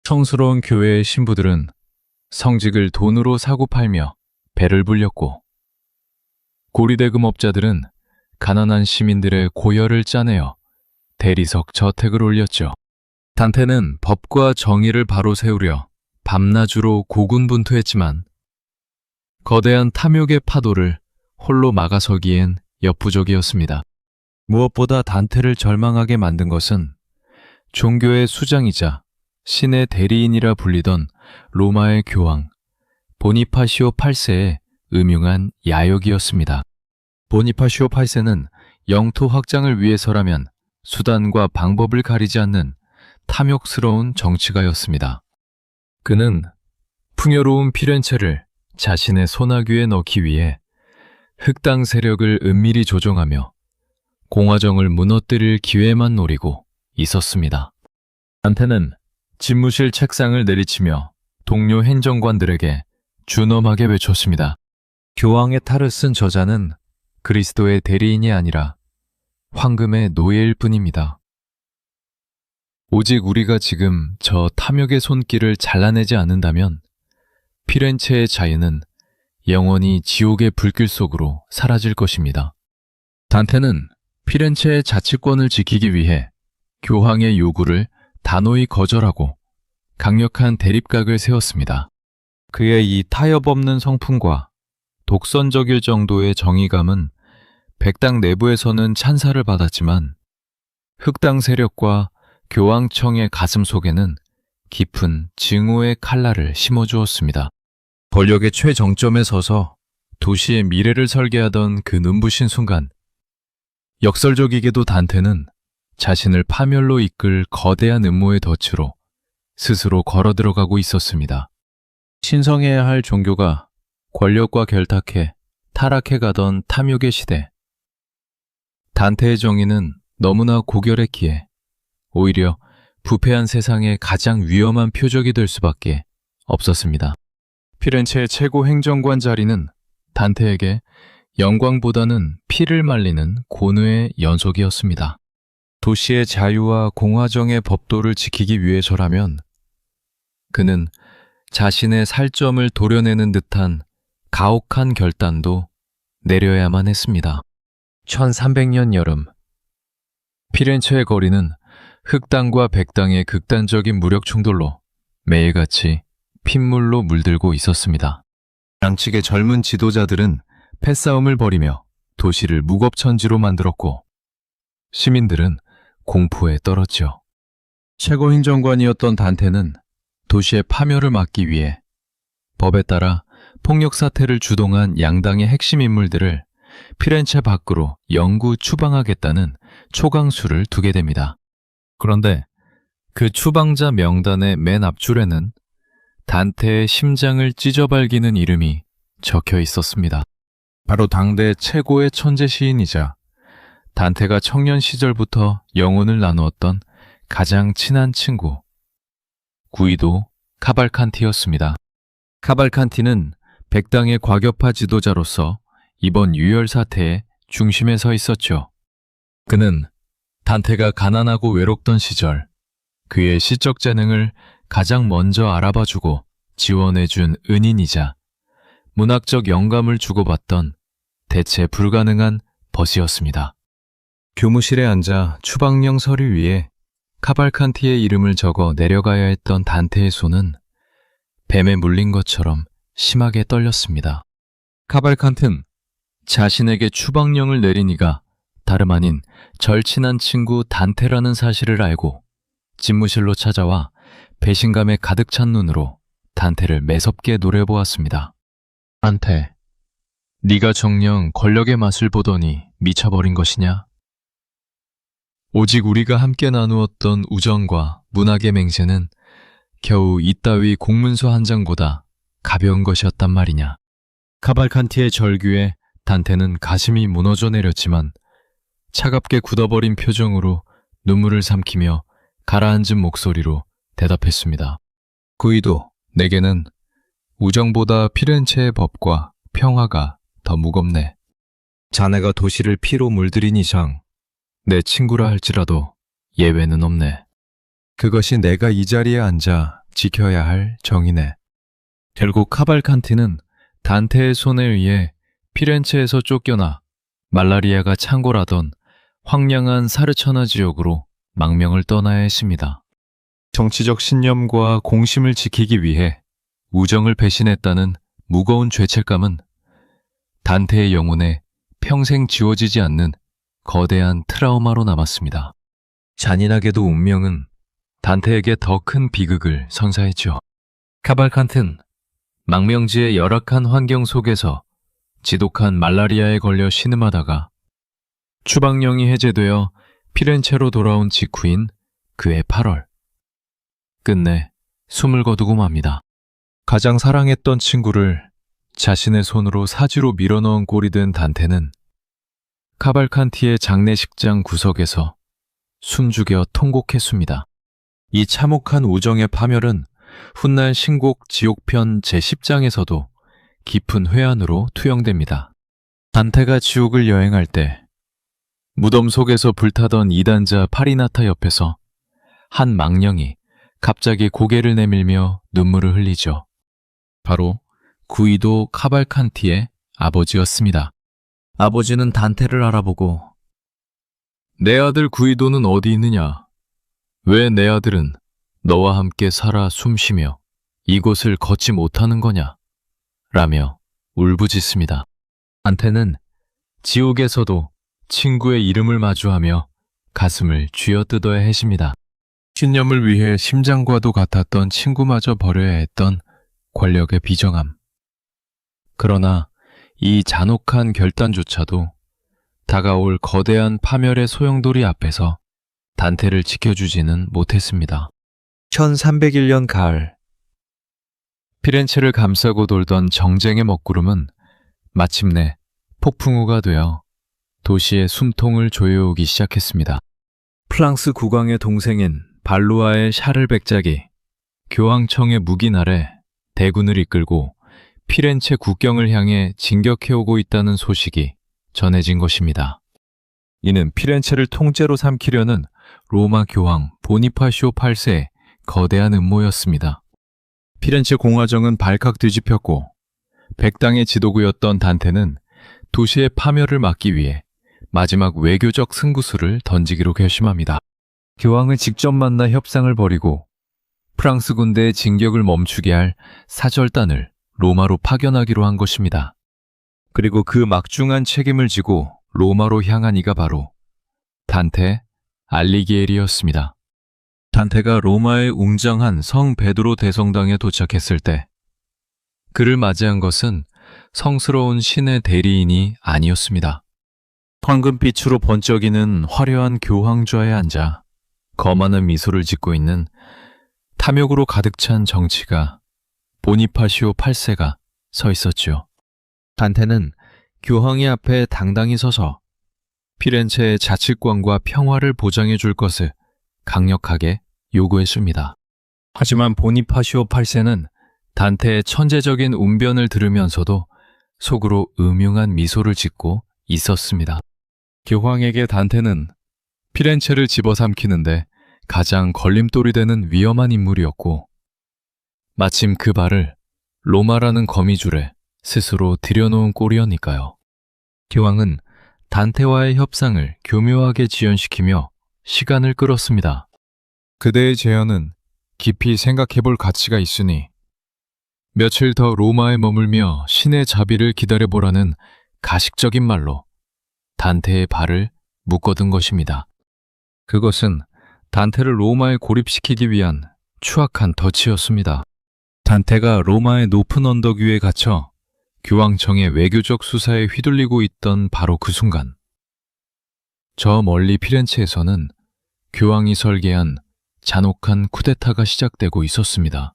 [SPEAKER 1] 성스러운 교회의 신부들은 성직을 돈으로 사고 팔며 배를 불렸고 고리대금업자들은 가난한 시민들의 고열을 짜내어 대리석 저택을 올렸죠. 단테는 법과 정의를 바로 세우려 밤낮으로 고군분투했지만 거대한 탐욕의 파도를 홀로 막아서기엔 역부족이었습니다. 무엇보다 단테를 절망하게 만든 것은 종교의 수장이자 신의 대리인이라 불리던 로마의 교황 보니파시오 8세의 음흉한 야욕이었습니다. 보니파시오 8세는 영토 확장을 위해서라면 수단과 방법을 가리지 않는 탐욕스러운 정치가였습니다. 그는 풍요로운 피렌체를 자신의 손아귀에 넣기 위해 흑당 세력을 은밀히 조종하며 공화정을 무너뜨릴 기회만 노리고 있었습니다. 단테는 집무실 책상을 내리치며 동료 행정관들에게 준엄하게 외쳤습니다. 교황의 탈을 쓴 저자는 그리스도의 대리인이 아니라 황금의 노예일 뿐입니다. 오직 우리가 지금 저 탐욕의 손길을 잘라내지 않는다면 피렌체의 자유는 영원히 지옥의 불길 속으로 사라질 것입니다. 단테는 피렌체의 자치권을 지키기 위해 교황의 요구를 단호히 거절하고 강력한 대립각을 세웠습니다. 그의 이 타협 없는 성품과 독선적일 정도의 정의감은 백당 내부에서는 찬사를 받았지만 흑당 세력과 교황청의 가슴 속에는 깊은 증오의 칼날을 심어주었습니다. 권력의 최정점에 서서 도시의 미래를 설계하던 그 눈부신 순간, 역설적이게도 단테는 자신을 파멸로 이끌 거대한 음모의 덫으로 스스로 걸어 들어가고 있었습니다. 신성해야 할 종교가 권력과 결탁해 타락해 가던 탐욕의 시대. 단테의 정의는 너무나 고결했기에 오히려 부패한 세상의 가장 위험한 표적이 될 수밖에 없었습니다. 피렌체의 최고 행정관 자리는 단테에게 영광보다는 피를 말리는 고뇌의 연속이었습니다. 도시의 자유와 공화정의 법도를 지키기 위해서라면 그는 자신의 살점을 도려내는 듯한 가혹한 결단도 내려야만 했습니다. 1300년 여름, 피렌체의 거리는 흑당과 백당의 극단적인 무력 충돌로 매일같이 핏물로 물들고 있었습니다. 양측의 젊은 지도자들은 패싸움을 벌이며 도시를 무법천지로 만들었고 시민들은 공포에 떨었죠. 최고 행정관이었던 단테는 도시의 파멸을 막기 위해 법에 따라 폭력 사태를 주동한 양당의 핵심 인물들을 피렌체 밖으로 영구 추방하겠다는 초강수를 두게 됩니다. 그런데 그 추방자 명단의 맨 앞줄에는 단테의 심장을 찢어발기는 이름이 적혀 있었습니다. 바로 당대 최고의 천재 시인이자 단테가 청년 시절부터 영혼을 나누었던 가장 친한 친구, 구이도 카발칸티였습니다. 카발칸티는 백당의 과격파 지도자로서 이번 유혈 사태의 중심에 서 있었죠. 그는 단테가 가난하고 외롭던 시절 그의 시적 재능을 가장 먼저 알아봐주고 지원해준 은인이자 문학적 영감을 주고받던 대체 불가능한 벗이었습니다. 교무실에 앉아 추방령 서류 위에 카발칸티의 이름을 적어 내려가야 했던 단테의 손은 뱀에 물린 것처럼 심하게 떨렸습니다. 카발칸티는 자신에게 추방령을 내린 이가 다름 아닌 절친한 친구 단테라는 사실을 알고 집무실로 찾아와 배신감에 가득 찬 눈으로 단테를 매섭게 노려보았습니다. 단테, 네가 정녕 권력의 맛을 보더니 미쳐버린 것이냐? 오직 우리가 함께 나누었던 우정과 문학의 맹세는 겨우 이따위 공문서 한 장보다 가벼운 것이었단 말이냐. 카발칸티의 절규에 단테는 가슴이 무너져 내렸지만 차갑게 굳어버린 표정으로 눈물을 삼키며 가라앉은 목소리로 대답했습니다. 구이도, 내게는 우정보다 피렌체의 법과 평화가 더 무겁네. 자네가 도시를 피로 물들인 이상 내 친구라 할지라도 예외는 없네. 그것이 내가 이 자리에 앉아 지켜야 할 정이네. 결국 카발칸티는 단테의 손에 의해 피렌체에서 쫓겨나 말라리아가 창궐하던 황량한 사르처나 지역으로 망명을 떠나야 했습니다. 정치적 신념과 공심을 지키기 위해 우정을 배신했다는 무거운 죄책감은 단테의 영혼에 평생 지워지지 않는 거대한 트라우마로 남았습니다. 잔인하게도 운명은 단테에게 더 큰 비극을 선사했죠. 카발칸티는 망명지의 열악한 환경 속에서 지독한 말라리아에 걸려 신음하다가 추방령이 해제되어 피렌체로 돌아온 직후인 그해 8월, 끝내 숨을 거두고 맙니다. 가장 사랑했던 친구를 자신의 손으로 사지로 밀어넣은 꼴이 된 단테는 카발칸티의 장례식장 구석에서 숨죽여 통곡했습니다. 이 참혹한 우정의 파멸은 훗날 신곡 지옥편 제10장에서도 깊은 회한으로 투영됩니다. 단테가 지옥을 여행할 때 무덤 속에서 불타던 이단자 파리나타 옆에서 한 망령이 갑자기 고개를 내밀며 눈물을 흘리죠. 바로 구이도 카발칸티의 아버지였습니다. 아버지는 단테를 알아보고 내 아들 구이도는 어디 있느냐? 왜 내 아들은 너와 함께 살아 숨쉬며 이곳을 걷지 못하는 거냐? 라며 울부짖습니다. 단테는 지옥에서도 친구의 이름을 마주하며 가슴을 쥐어뜯어야 해십니다. 신념을 위해 심장과도 같았던 친구마저 버려야 했던 권력의 비정함. 그러나 이 잔혹한 결단조차도 다가올 거대한 파멸의 소용돌이 앞에서 단테를 지켜주지는 못했습니다. 1301년 가을, 피렌체를 감싸고 돌던 정쟁의 먹구름은 마침내 폭풍우가 되어 도시의 숨통을 조여오기 시작했습니다. 프랑스 국왕의 동생인 발루아의 샤를 백작이 교황청의 묵인 아래 대군을 이끌고 피렌체 국경을 향해 진격해오고 있다는 소식이 전해진 것입니다. 이는 피렌체를 통째로 삼키려는 로마 교황 보니파시오 8세의 거대한 음모였습니다. 피렌체 공화정은 발칵 뒤집혔고 백당의 지도구였던 단테는 도시의 파멸을 막기 위해 마지막 외교적 승부수를 던지기로 결심합니다. 교황을 직접 만나 협상을 벌이고 프랑스 군대의 진격을 멈추게 할 사절단을 로마로 파견하기로 한 것입니다. 그리고 그 막중한 책임을 지고 로마로 향한 이가 바로 단테 알리기에리였습니다. 단테가 로마의 웅장한 성 베드로 대성당에 도착했을 때 그를 맞이한 것은 성스러운 신의 대리인이 아니었습니다. 황금빛으로 번쩍이는 화려한 교황좌에 앉아 거만한 미소를 짓고 있는 탐욕으로 가득 찬 정치가 보니파시오 8세가 서 있었죠. 단테는 교황의 앞에 당당히 서서 피렌체의 자치권과 평화를 보장해 줄 것을 강력하게 요구했습니다. 하지만 보니파시오 8세는 단테의 천재적인 운변을 들으면서도 속으로 음흉한 미소를 짓고 있었습니다. 교황에게 단테는 피렌체를 집어삼키는데 가장 걸림돌이 되는 위험한 인물이었고 마침 그 발을 로마라는 거미줄에 스스로 들여놓은 꼴이었니까요. 교황은 단테와의 협상을 교묘하게 지연시키며 시간을 끌었습니다. 그대의 제안은 깊이 생각해볼 가치가 있으니 며칠 더 로마에 머물며 신의 자비를 기다려보라는 가식적인 말로 단테의 발을 묶어둔 것입니다. 그것은 단테를 로마에 고립시키기 위한 추악한 덫이었습니다. 단테가 로마의 높은 언덕 위에 갇혀 교황청의 외교적 수사에 휘둘리고 있던 바로 그 순간 저 멀리 피렌체에서는 교황이 설계한 잔혹한 쿠데타가 시작되고 있었습니다.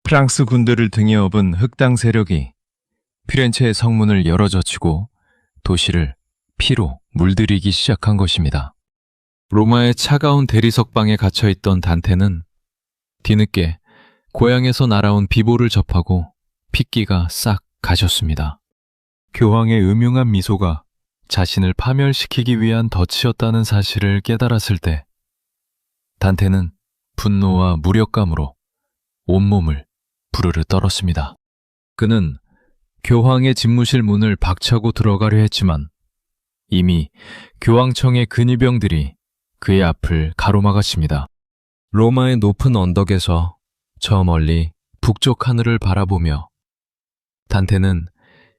[SPEAKER 1] 프랑스 군대를 등에 업은 흑당 세력이 피렌체의 성문을 열어젖히고 도시를 피로 물들이기 시작한 것입니다. 로마의 차가운 대리석방에 갇혀있던 단테는 뒤늦게 고향에서 날아온 비보를 접하고 핏기가 싹 가셨습니다. 교황의 음흉한 미소가 자신을 파멸시키기 위한 덫이었다는 사실을 깨달았을 때 단테는 분노와 무력감으로 온몸을 부르르 떨었습니다. 그는 교황의 집무실 문을 박차고 들어가려 했지만 이미 교황청의 근위병들이 그의 앞을 가로막았습니다. 로마의 높은 언덕에서 저 멀리 북쪽 하늘을 바라보며 단테는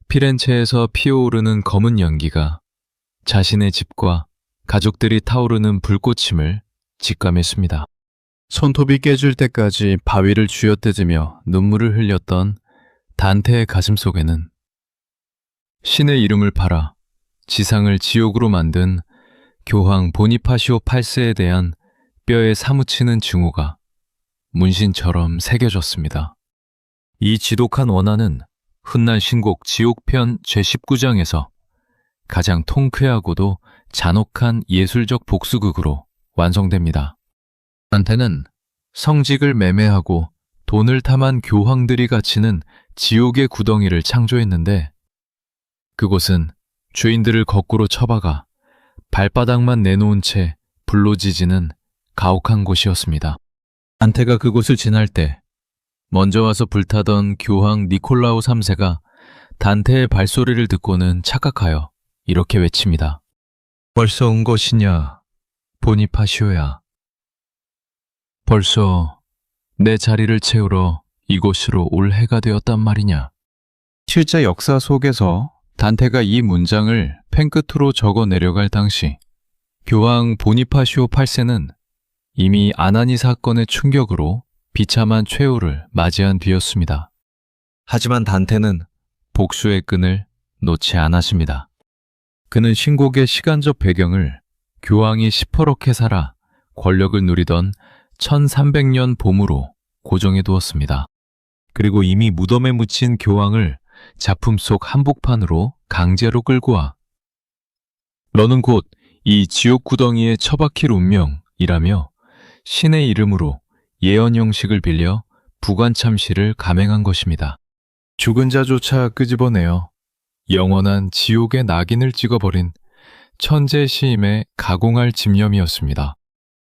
[SPEAKER 1] 피렌체에서 피어오르는 검은 연기가 자신의 집과 가족들이 타오르는 불꽃임을 직감했습니다. 손톱이 깨질 때까지 바위를 쥐어뜯으며 눈물을 흘렸던 단테의 가슴 속에는 신의 이름을 팔아 지상을 지옥으로 만든 교황 보니파시오 8세에 대한 뼈에 사무치는 증오가 문신처럼 새겨졌습니다. 이 지독한 원한은 훗날 신곡 지옥편 제19장에서 가장 통쾌하고도 잔혹한 예술적 복수극으로 완성됩니다. 단테는 성직을 매매하고 돈을 탐한 교황들이 갇히는 지옥의 구덩이를 창조했는데 그곳은 주인들을 거꾸로 처박아 발바닥만 내놓은 채 불로 지지는 가혹한 곳이었습니다. 단테가 그곳을 지날 때 먼저 와서 불타던 교황 니콜라오 3세가 단테의 발소리를 듣고는 착각하여 이렇게 외칩니다. 벌써 온 것이냐, 보니파시오야. 벌써 내 자리를 채우러 이곳으로 올 해가 되었단 말이냐. 실제 역사 속에서 단테가 이 문장을 펜끝으로 적어 내려갈 당시 교황 보니파시오 8세는 이미 아나니 사건의 충격으로 비참한 최후를 맞이한 뒤였습니다. 하지만 단테는 복수의 끈을 놓지 않았습니다. 그는 신곡의 시간적 배경을 교황이 시퍼렇게 살아 권력을 누리던 1300년 봄으로 고정해 두었습니다. 그리고 이미 무덤에 묻힌 교황을 작품 속 한복판으로 강제로 끌고 와 너는 곧 이 지옥 구덩이에 처박힐 운명이라며 신의 이름으로 예언 형식을 빌려 부관참시를 감행한 것입니다. 죽은 자조차 끄집어내어 영원한 지옥의 낙인을 찍어버린 천재 시임에 가공할 집념이었습니다.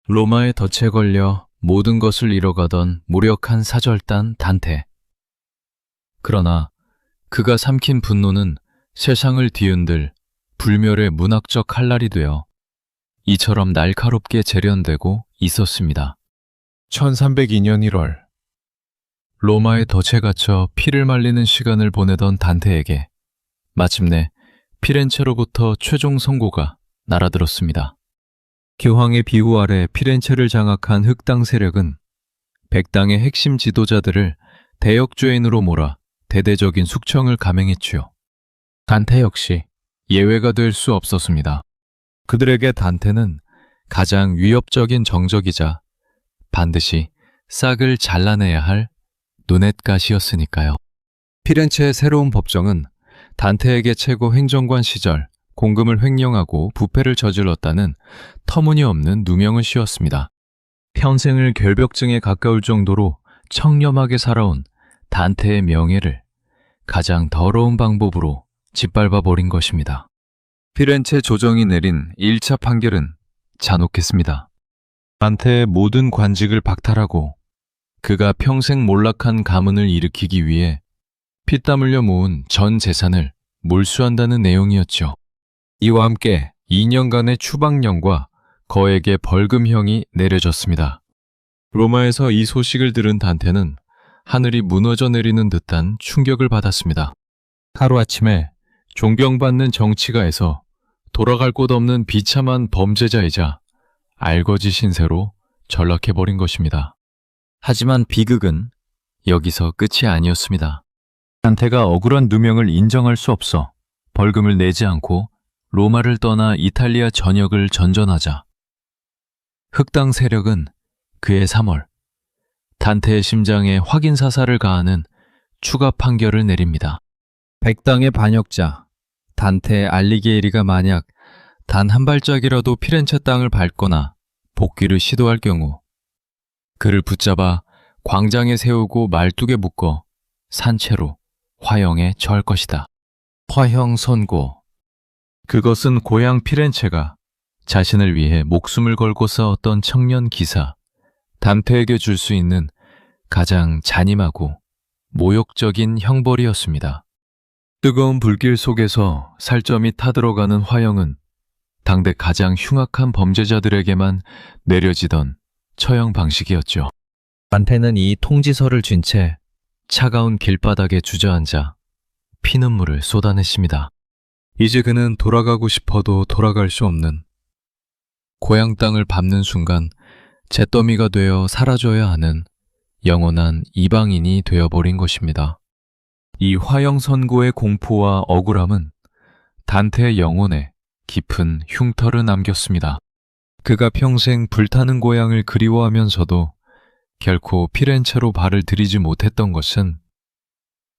[SPEAKER 1] 로마의 덫에 걸려 모든 것을 잃어가던 무력한 사절단 단테. 그러나 그가 삼킨 분노는 세상을 뒤흔들 불멸의 문학적 칼날이 되어 이처럼 날카롭게 재련되고 있었습니다. 1302년 1월 로마의 덫에 갇혀 피를 말리는 시간을 보내던 단테에게 마침내 피렌체로부터 최종 선고가 날아들었습니다. 교황의 비호 아래 피렌체를 장악한 흑당 세력은 백당의 핵심 지도자들을 대역죄인으로 몰아 대대적인 숙청을 감행했지요. 단테 역시 예외가 될 수 없었습니다. 그들에게 단테는 가장 위협적인 정적이자 반드시 싹을 잘라내야 할 눈엣가시였으니까요. 피렌체의 새로운 법정은 단테에게 최고 행정관 시절 공금을 횡령하고 부패를 저질렀다는 터무니없는 누명을 씌웠습니다. 평생을 결벽증에 가까울 정도로 청렴하게 살아온 단테의 명예를 가장 더러운 방법으로 짓밟아 버린 것입니다. 피렌체 조정이 내린 1차 판결은 잔혹했습니다. 단테의 모든 관직을 박탈하고 그가 평생 몰락한 가문을 일으키기 위해 피땀 흘려 모은 전 재산을 몰수한다는 내용이었죠. 이와 함께 2년간의 추방령과 거액의 벌금형이 내려졌습니다. 로마에서 이 소식을 들은 단테는 하늘이 무너져 내리는 듯한 충격을 받았습니다. 하루아침에 존경받는 정치가에서 돌아갈 곳 없는 비참한 범죄자이자 알거지 신세로 전락해버린 것입니다. 하지만 비극은 여기서 끝이 아니었습니다. 단테가 억울한 누명을 인정할 수 없어 벌금을 내지 않고 로마를 떠나 이탈리아 전역을 전전하자 흑당 세력은 그해 3월 단테의 심장에 확인 사살을 가하는 추가 판결을 내립니다. 백당의 반역자 단테 알리게이리가 만약 단 한 발짝이라도 피렌체 땅을 밟거나 복귀를 시도할 경우 그를 붙잡아 광장에 세우고 말뚝에 묶어 산채로 화형에 처할 것이다. 화형 선고. 그것은 고향 피렌체가 자신을 위해 목숨을 걸고 싸웠던 청년 기사 단테에게 줄 수 있는 가장 잔인하고 모욕적인 형벌이었습니다. 뜨거운 불길 속에서 살점이 타들어가는 화형은 당대 가장 흉악한 범죄자들에게만 내려지던 처형 방식이었죠. 단테는 이 통지서를 쥔 채 차가운 길바닥에 주저앉아 피눈물을 쏟아냈습니다. 이제 그는 돌아가고 싶어도 돌아갈 수 없는 고향 땅을 밟는 순간 잿더미가 되어 사라져야 하는 영원한 이방인이 되어버린 것입니다. 이 화형 선고의 공포와 억울함은 단테의 영혼에 깊은 흉터를 남겼습니다. 그가 평생 불타는 고향을 그리워하면서도 결코 피렌체로 발을 들이지 못했던 것은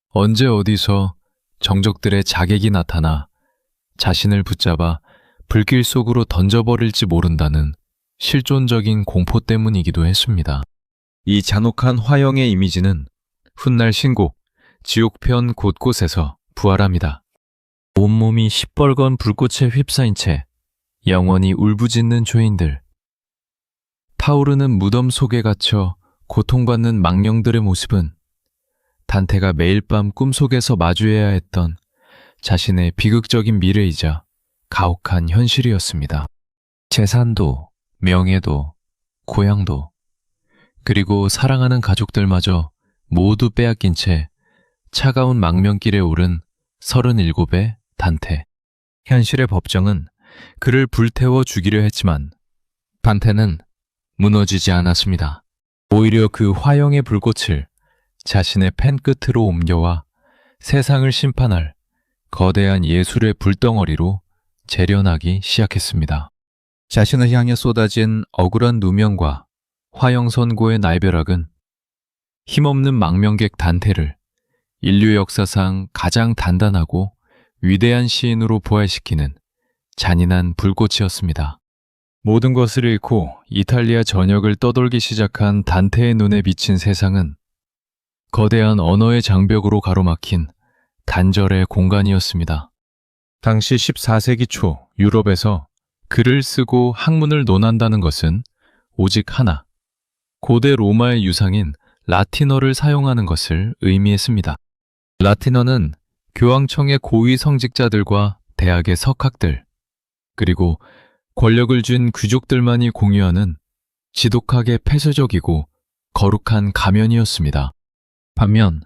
[SPEAKER 1] 언제 어디서 정적들의 자객이 나타나 자신을 붙잡아 불길 속으로 던져버릴지 모른다는 실존적인 공포 때문이기도 했습니다. 이 잔혹한 화형의 이미지는 훗날 신곡 지옥편 곳곳에서 부활합니다. 온몸이 시뻘건 불꽃에 휩싸인 채 영원히 울부짖는 죄인들. 타오르는 무덤 속에 갇혀 고통받는 망령들의 모습은 단테가 매일 밤 꿈속에서 마주해야 했던 자신의 비극적인 미래이자 가혹한 현실이었습니다. 재산도, 명예도, 고향도, 그리고 사랑하는 가족들마저 모두 빼앗긴 채 차가운 망명길에 오른 37의 단테. 현실의 법정은 그를 불태워 죽이려 했지만 단테는 무너지지 않았습니다. 오히려 그 화형의 불꽃을 자신의 펜 끝으로 옮겨와 세상을 심판할 거대한 예술의 불덩어리로 재련하기 시작했습니다. 자신을 향해 쏟아진 억울한 누명과 화형 선고의 날벼락은 힘없는 망명객 단테를 인류 역사상 가장 단단하고 위대한 시인으로 부활시키는 잔인한 불꽃이었습니다. 모든 것을 잃고 이탈리아 전역을 떠돌기 시작한 단테의 눈에 비친 세상은 거대한 언어의 장벽으로 가로막힌 단절의 공간이었습니다. 당시 14세기 초 유럽에서 글을 쓰고 학문을 논한다는 것은 오직 하나, 고대 로마의 유상인 라틴어를 사용하는 것을 의미했습니다. 라틴어는 교황청의 고위 성직자들과 대학의 석학들, 그리고 권력을 쥔 귀족들만이 공유하는 지독하게 폐쇄적이고 거룩한 가면이었습니다. 반면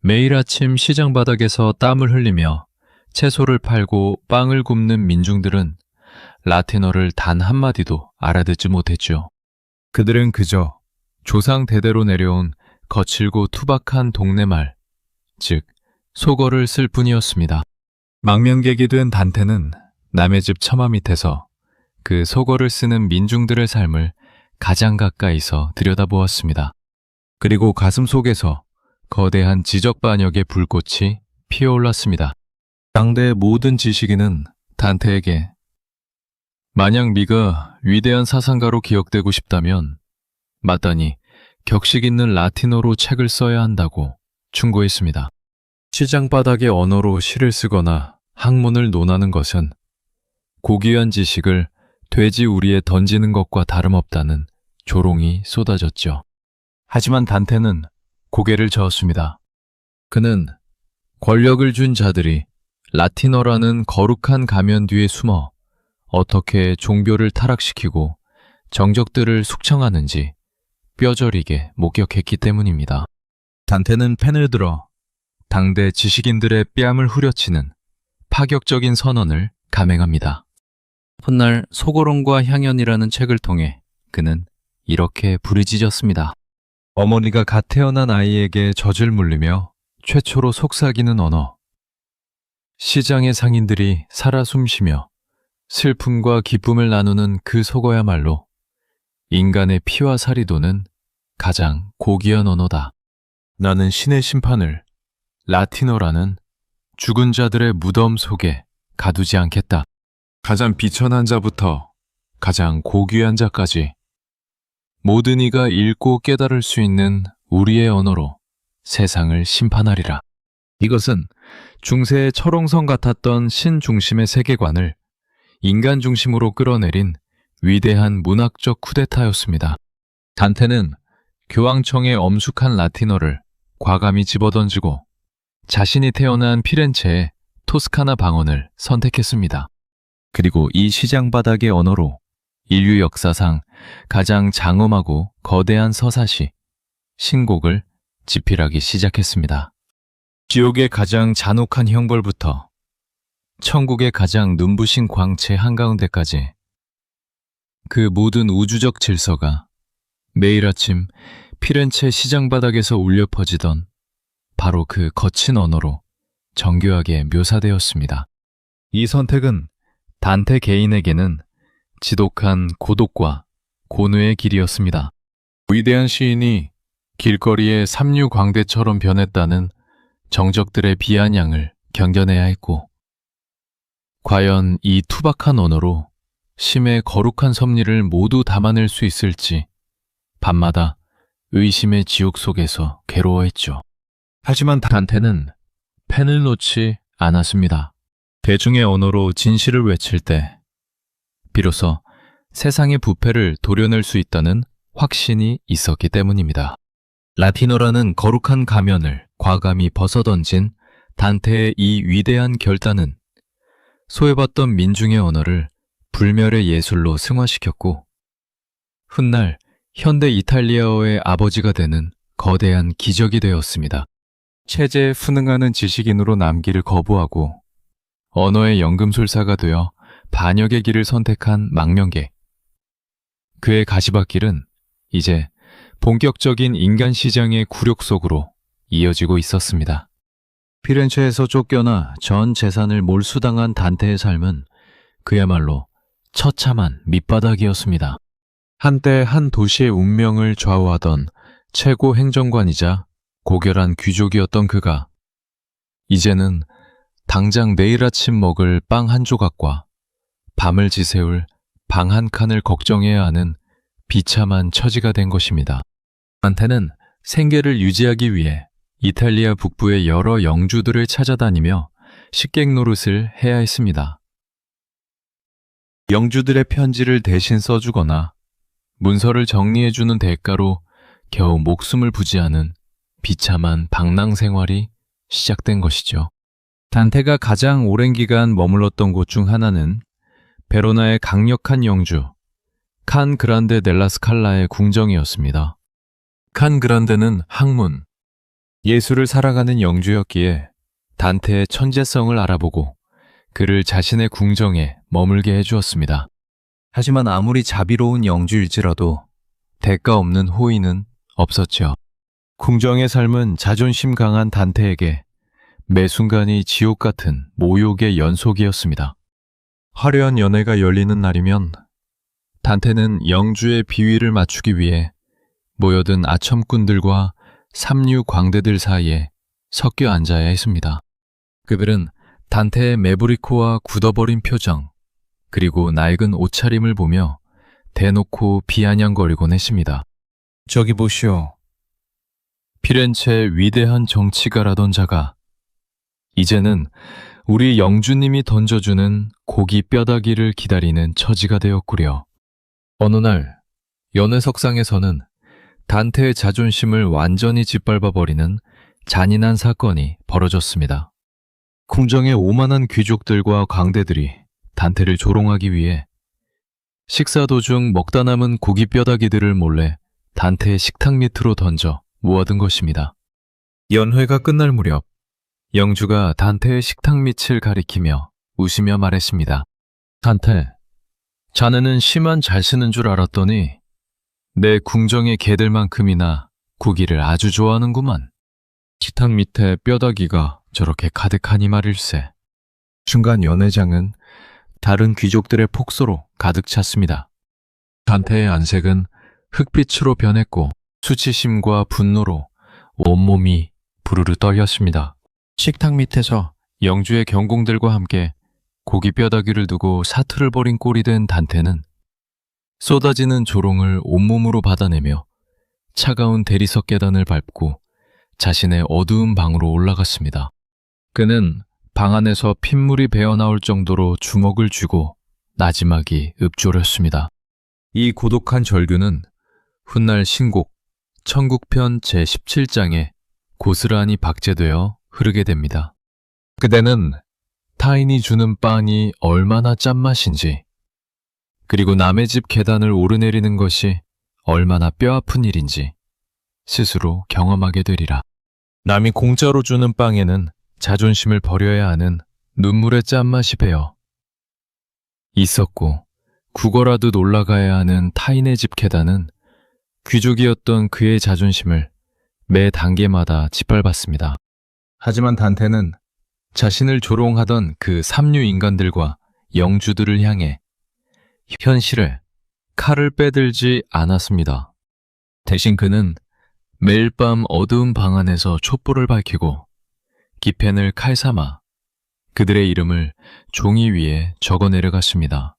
[SPEAKER 1] 매일 아침 시장 바닥에서 땀을 흘리며 채소를 팔고 빵을 굽는 민중들은 라틴어를 단 한마디도 알아듣지 못했죠. 그들은 그저 조상 대대로 내려온 거칠고 투박한 동네말, 즉 속어를 쓸 뿐이었습니다. 망명객이 된 단테는 남의 집 처마 밑에서 그 속어를 쓰는 민중들의 삶을 가장 가까이서 들여다보았습니다. 그리고 가슴 속에서 거대한 지적 반역의 불꽃이 피어올랐습니다. 당대의 모든 지식인은 단테에게 만약 네가 위대한 사상가로 기억되고 싶다면 마땅히 격식 있는 라틴어로 책을 써야 한다고 충고했습니다. 시장 바닥의 언어로 시를 쓰거나 학문을 논하는 것은 고귀한 지식을 돼지 우리에 던지는 것과 다름없다는 조롱이 쏟아졌죠. 하지만 단테는 고개를 저었습니다. 그는 권력을 준 자들이 라틴어라는 거룩한 가면 뒤에 숨어 어떻게 종교를 타락시키고 정적들을 숙청하는지 뼈저리게 목격했기 때문입니다. 단테는 펜을 들어 당대 지식인들의 뺨을 후려치는 파격적인 선언을 감행합니다. 훗날 소고론과 향연이라는 책을 통해 그는 이렇게 부르짖었습니다. 어머니가 갓 태어난 아이에게 젖을 물리며 최초로 속삭이는 언어. 시장의 상인들이 살아 숨쉬며 슬픔과 기쁨을 나누는 그 속어야말로 인간의 피와 살이 도는 가장 고귀한 언어다. 나는 신의 심판을 라틴어라는 죽은 자들의 무덤 속에 가두지 않겠다. 가장 비천한 자부터 가장 고귀한 자까지 모든 이가 읽고 깨달을 수 있는 우리의 언어로 세상을 심판하리라. 이것은 중세의 철옹성 같았던 신중심의 세계관을 인간 중심으로 끌어내린 위대한 문학적 쿠데타였습니다. 단테는 교황청의 엄숙한 라틴어를 과감히 집어던지고 자신이 태어난 피렌체의 토스카나 방언을 선택했습니다. 그리고 이 시장 바닥의 언어로 인류 역사상 가장 장엄하고 거대한 서사시, 신곡을 집필하기 시작했습니다. 지옥의 가장 잔혹한 형벌부터 천국의 가장 눈부신 광채 한가운데까지 그 모든 우주적 질서가 매일 아침 피렌체 시장 바닥에서 울려 퍼지던 바로 그 거친 언어로 정교하게 묘사되었습니다. 이 선택은 단테 개인에게는 지독한 고독과 고뇌의 길이었습니다. 위대한 시인이 길거리의 삼류광대처럼 변했다는 정적들의 비아냥을 견뎌내야 했고, 과연 이 투박한 언어로 심의 거룩한 섭리를 모두 담아낼 수 있을지 밤마다 의심의 지옥 속에서 괴로워했죠. 하지만 단테는 펜을 놓지 않았습니다. 대중의 언어로 진실을 외칠 때 비로소 세상의 부패를 도려낼 수 있다는 확신이 있었기 때문입니다. 라틴어라는 거룩한 가면을 과감히 벗어던진 단테의 이 위대한 결단은 소외받던 민중의 언어를 불멸의 예술로 승화시켰고, 훗날 현대 이탈리아어의 아버지가 되는 거대한 기적이 되었습니다. 체제에 fun응하는 지식인으로 남기를 거부하고 언어의 연금술사가 되어 반역의 길을 선택한 망명객. 그의 가시밭길은 이제 본격적인 인간 시장의 굴욕 속으로 이어지고 있었습니다. 피렌체에서 쫓겨나 전 재산을 몰수당한 단테의 삶은 그야말로 처참한 밑바닥이었습니다. 한때 한 도시의 운명을 좌우하던 최고 행정관이자 고결한 귀족이었던 그가 이제는 당장 내일 아침 먹을 빵 한 조각과 밤을 지새울 방 한 칸을 걱정해야 하는 비참한 처지가 된 것입니다. 단테는 생계를 유지하기 위해 이탈리아 북부의 여러 영주들을 찾아다니며 식객 노릇을 해야 했습니다. 영주들의 편지를 대신 써주거나 문서를 정리해주는 대가로 겨우 목숨을 부지하는 비참한 방랑 생활이 시작된 것이죠. 단테가 가장 오랜 기간 머물렀던 곳 중 하나는 베로나의 강력한 영주 칸 그란데 델라 스칼라의 궁정이었습니다. 칸 그란데는 학문, 예술을 사랑하는 영주였기에 단테의 천재성을 알아보고 그를 자신의 궁정에 머물게 해주었습니다. 하지만 아무리 자비로운 영주일지라도 대가 없는 호의는 없었죠. 궁정의 삶은 자존심 강한 단테에게 매 순간이 지옥 같은 모욕의 연속이었습니다. 화려한 연회가 열리는 날이면 단테는 영주의 비위를 맞추기 위해 모여든 아첨꾼들과 삼류 광대들 사이에 섞여 앉아야 했습니다. 그들은 단테의 매부리코와 굳어버린 표정, 그리고 낡은 옷차림을 보며 대놓고 비아냥거리곤 했습니다. 저기 보시오. 피렌체의 위대한 정치가라던 자가 이제는 우리 영주님이 던져주는 고기 뼈다귀를 기다리는 처지가 되었구려. 어느 날 연회석상에서는 단테의 자존심을 완전히 짓밟아버리는 잔인한 사건이 벌어졌습니다. 궁정의 오만한 귀족들과 광대들이 단테를 조롱하기 위해 식사 도중 먹다 남은 고기 뼈다귀들을 몰래 단테의 식탁 밑으로 던져 모아둔 것입니다. 연회가 끝날 무렵 영주가 단테의 식탁 밑을 가리키며 웃으며 말했습니다. 단테, 자네는 시만 잘 쓰는 줄 알았더니 내 궁정의 개들만큼이나 고기를 아주 좋아하는구만. 식탁 밑에 뼈다귀가 저렇게 가득하니 말일세. 순간 연회장은 다른 귀족들의 폭소로 가득 찼습니다. 단테의 안색은 흑빛으로 변했고 수치심과 분노로 온몸이 부르르 떨렸습니다. 식탁 밑에서 영주의 경공들과 함께 고기 뼈다귀를 두고 사투를 벌인 꼴이 된 단테는 쏟아지는 조롱을 온몸으로 받아내며 차가운 대리석 계단을 밟고 자신의 어두운 방으로 올라갔습니다. 그는 방 안에서 핏물이 배어나올 정도로 주먹을 쥐고 나지막이 읊조렸습니다. 이 고독한 절규는 훗날 신곡 천국편 제17장에 고스란히 박제되어 흐르게 됩니다. 그대는 타인이 주는 빵이 얼마나 짠맛인지, 그리고 남의 집 계단을 오르내리는 것이 얼마나 뼈아픈 일인지 스스로 경험하게 되리라. 남이 공짜로 주는 빵에는 자존심을 버려야 하는 눈물의 짠맛이 배어 있었고, 구걸하듯 올라가야 하는 타인의 집 계단은 귀족이었던 그의 자존심을 매 단계마다 짓밟았습니다. 하지만 단테는 자신을 조롱하던 그 삼류 인간들과 영주들을 향해 현실에 칼을 빼들지 않았습니다. 대신 그는 매일 밤 어두운 방 안에서 촛불을 밝히고 기펜을 칼 삼아 그들의 이름을 종이 위에 적어 내려갔습니다.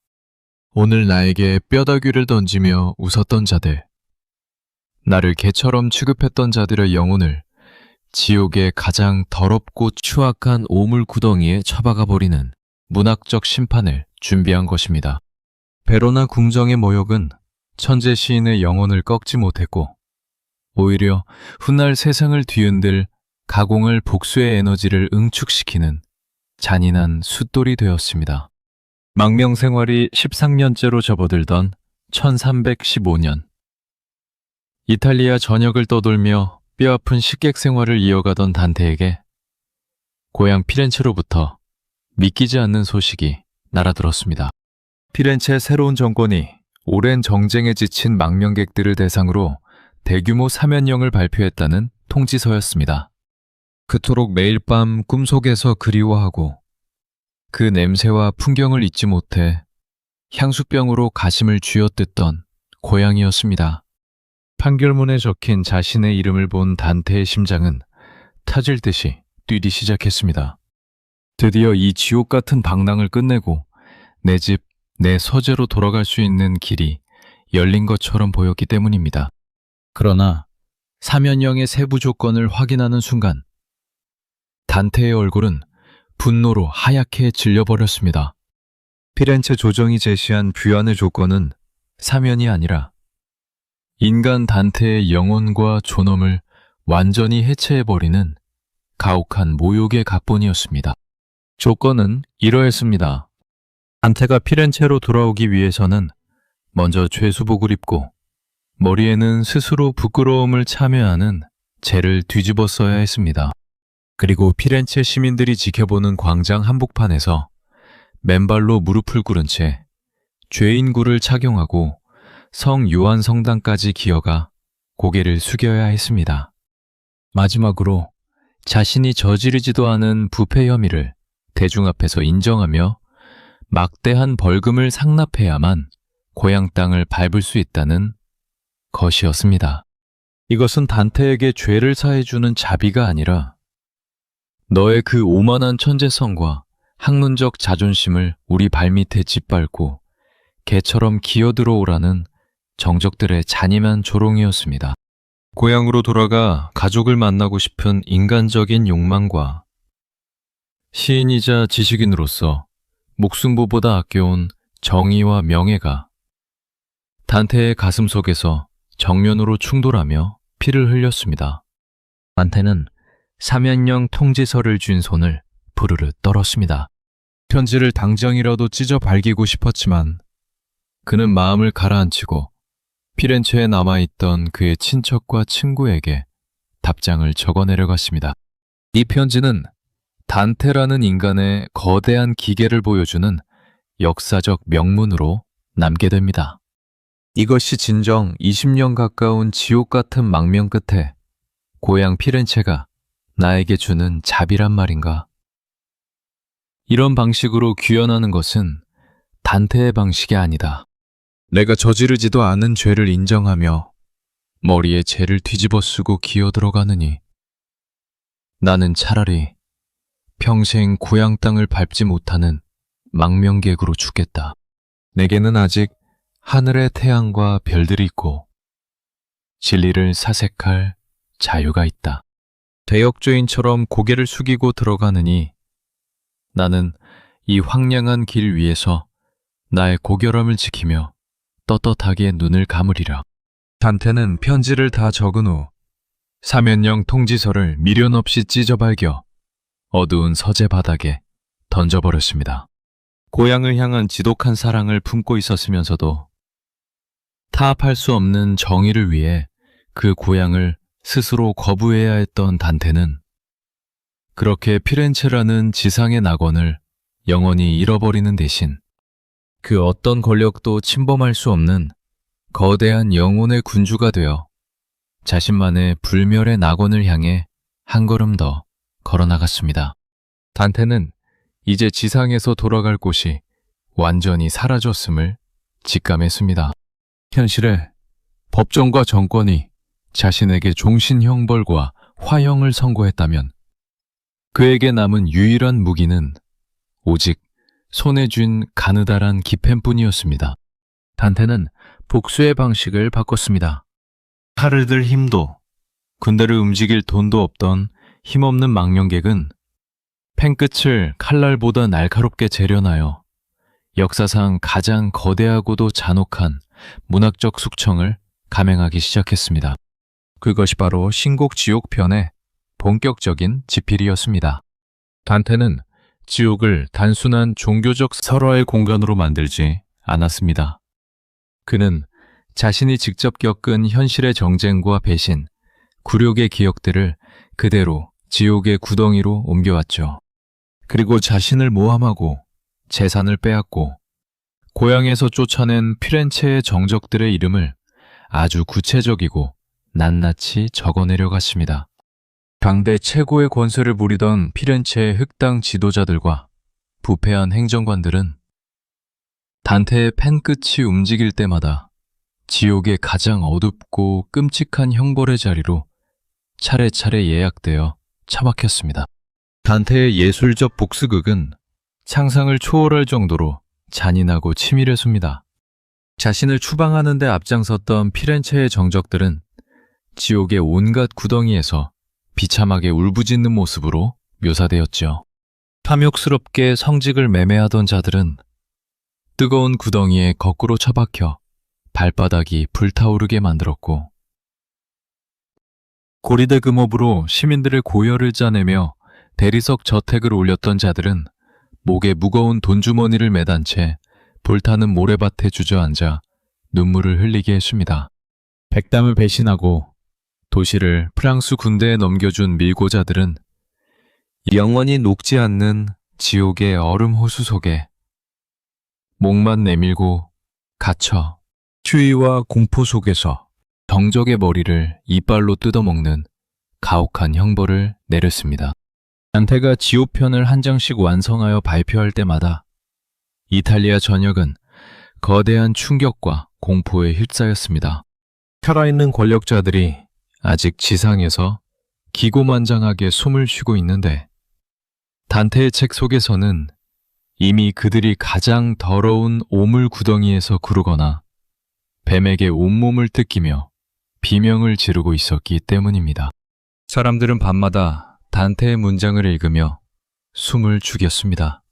[SPEAKER 1] 오늘 나에게 뼈다귀를 던지며 웃었던 자들, 나를 개처럼 취급했던 자들의 영혼을 지옥의 가장 더럽고 추악한 오물 구덩이에 처박아 버리는 문학적 심판을 준비한 것입니다. 베로나 궁정의 모욕은 천재 시인의 영혼을 꺾지 못했고, 오히려 훗날 세상을 뒤흔들 가공을 복수의 에너지를 응축시키는 잔인한 숫돌이 되었습니다. 망명 생활이 13년째로 접어들던 1315년, 이탈리아 전역을 떠돌며 뼈아픈 식객 생활을 이어가던 단테에게 고향 피렌체로부터 믿기지 않는 소식이 날아들었습니다. 피렌체의 새로운 정권이 오랜 정쟁에 지친 망명객들을 대상으로 대규모 사면령을 발표했다는 통지서였습니다. 그토록 매일 밤 꿈속에서 그리워하고 그 냄새와 풍경을 잊지 못해 향수병으로 가심을 쥐어뜯던 고향이었습니다. 판결문에 적힌 자신의 이름을 본 단테의 심장은 타질 듯이 뛰기 시작했습니다. 드디어 이 지옥 같은 방랑을 끝내고 내 집, 내 서재로 돌아갈 수 있는 길이 열린 것처럼 보였기 때문입니다. 그러나 사면령의 세부 조건을 확인하는 순간 단테의 얼굴은 분노로 하얗게 질려버렸습니다. 피렌체 조정이 제시한 bü안의 조건은 사면이 아니라 인간 단테의 영혼과 존엄을 완전히 해체해버리는 가혹한 모욕의 각본이었습니다. 조건은 이러했습니다. 단테가 피렌체로 돌아오기 위해서는 먼저 죄수복을 입고 머리에는 스스로 부끄러움을 참여하는 죄를 뒤집어 써야 했습니다. 그리고 피렌체 시민들이 지켜보는 광장 한복판에서 맨발로 무릎을 꿇은 채 죄인구를 착용하고 성 요한 성당까지 기어가 고개를 숙여야 했습니다. 마지막으로 자신이 저지르지도 않은 부패 혐의를 대중 앞에서 인정하며 막대한 벌금을 상납해야만 고향 땅을 밟을 수 있다는 것이었습니다. 이것은 단테에게 죄를 사해주는 자비가 아니라 너의 그 오만한 천재성과 학문적 자존심을 우리 발밑에 짓밟고 개처럼 기어들어오라는 정적들의 잔인한 조롱이었습니다. 고향으로 돌아가 가족을 만나고 싶은 인간적인 욕망과 시인이자 지식인으로서 목숨보다 아껴온 정의와 명예가 단테의 가슴 속에서 정면으로 충돌하며 피를 흘렸습니다. 단테는 사면령 통지서를 쥔 손을 부르르 떨었습니다. 편지를 당장이라도 찢어 발기고 싶었지만 그는 마음을 가라앉히고 피렌체에 남아있던 그의 친척과 친구에게 답장을 적어내려갔습니다. 이 편지는 단테라는 인간의 거대한 기계를 보여주는 역사적 명문으로 남게 됩니다. 이것이 진정 20년 가까운 지옥 같은 망명 끝에 고향 피렌체가 나에게 주는 자비란 말인가? 이런 방식으로 규현하는 것은 단테의 방식이 아니다. 내가 저지르지도 않은 죄를 인정하며 머리에 죄를 뒤집어 쓰고 기어들어가느니 나는 차라리 평생 고향 땅을 밟지 못하는 망명객으로 죽겠다. 내게는 아직 하늘의 태양과 별들이 있고 진리를 사색할 자유가 있다. 대역죄인처럼 고개를 숙이고 들어가느니 나는 이 황량한 길 위에서 나의 고결함을 지키며 떳떳하게 눈을 감으리라. 단테는 편지를 다 적은 후 사면령 통지서를 미련 없이 찢어발겨 어두운 서재 바닥에 던져버렸습니다. 고향을 향한 지독한 사랑을 품고 있었으면서도 타협할 수 없는 정의를 위해 그 고향을 스스로 거부해야 했던 단테는 그렇게 피렌체라는 지상의 낙원을 영원히 잃어버리는 대신 그 어떤 권력도 침범할 수 없는 거대한 영혼의 군주가 되어 자신만의 불멸의 낙원을 향해 한 걸음 더 걸어나갔습니다. 단테는 이제 지상에서 돌아갈 곳이 완전히 사라졌음을 직감했습니다. 현실에 법정과 정권이 자신에게 종신 형벌과 화형을 선고했다면 그에게 남은 유일한 무기는 오직 손에 쥔 가느다란 기펜뿐이었습니다. 단테는 복수의 방식을 바꿨습니다. 칼을 들 힘도 군대를 움직일 돈도 없던 힘없는 망령객은 펜끝을 칼날보다 날카롭게 재련하여 역사상 가장 거대하고도 잔혹한 문학적 숙청을 감행하기 시작했습니다. 그것이 바로 신곡 지옥편의 본격적인 지필이었습니다. 단테는 지옥을 단순한 종교적 설화의 공간으로 만들지 않았습니다. 그는 자신이 직접 겪은 현실의 정쟁과 배신, 굴욕의 기억들을 그대로 지옥의 구덩이로 옮겨왔죠. 그리고 자신을 모함하고 재산을 빼앗고 고향에서 쫓아낸 피렌체의 정적들의 이름을 아주 구체적이고 낱낱이 적어내려갔습니다. 당대 최고의 권세를 부리던 피렌체의 흑당 지도자들과 부패한 행정관들은 단테의 펜끝이 움직일 때마다 지옥의 가장 어둡고 끔찍한 형벌의 자리로 차례차례 예약되어 처박혔습니다. 단테의 예술적 복수극은 상상을 초월할 정도로 잔인하고 치밀했습니다. 자신을 추방하는 데 앞장섰던 피렌체의 정적들은 지옥의 온갖 구덩이에서 비참하게 울부짖는 모습으로 묘사되었죠. 탐욕스럽게 성직을 매매하던 자들은 뜨거운 구덩이에 거꾸로 처박혀 발바닥이 불타오르게 만들었고, 고리대 금업으로 시민들의 고열을 짜내며 대리석 저택을 올렸던 자들은 목에 무거운 돈주머니를 매단 채 불타는 모래밭에 주저앉아 눈물을 흘리게 했습니다. 백담을 배신하고 도시를 프랑스 군대에 넘겨준 밀고자들은 영원히 녹지 않는 지옥의 얼음 호수 속에 목만 내밀고 갇혀 추위와 공포 속에서 정적의 머리를 이빨로 뜯어먹는 가혹한 형벌을 내렸습니다. 단테가 지오편을 한 장씩 완성하여 발표할 때마다 이탈리아 전역은 거대한 충격과 공포에 휩싸였습니다. 살아있는 권력자들이 아직 지상에서 기고만장하게 숨을 쉬고 있는데, 단테의 책 속에서는 이미 그들이 가장 더러운 오물 구덩이에서 구르거나 뱀에게 온몸을 뜯기며 비명을 지르고 있었기 때문입니다. 사람들은 밤마다 단테의 문장을 읽으며 숨을 죽였습니다.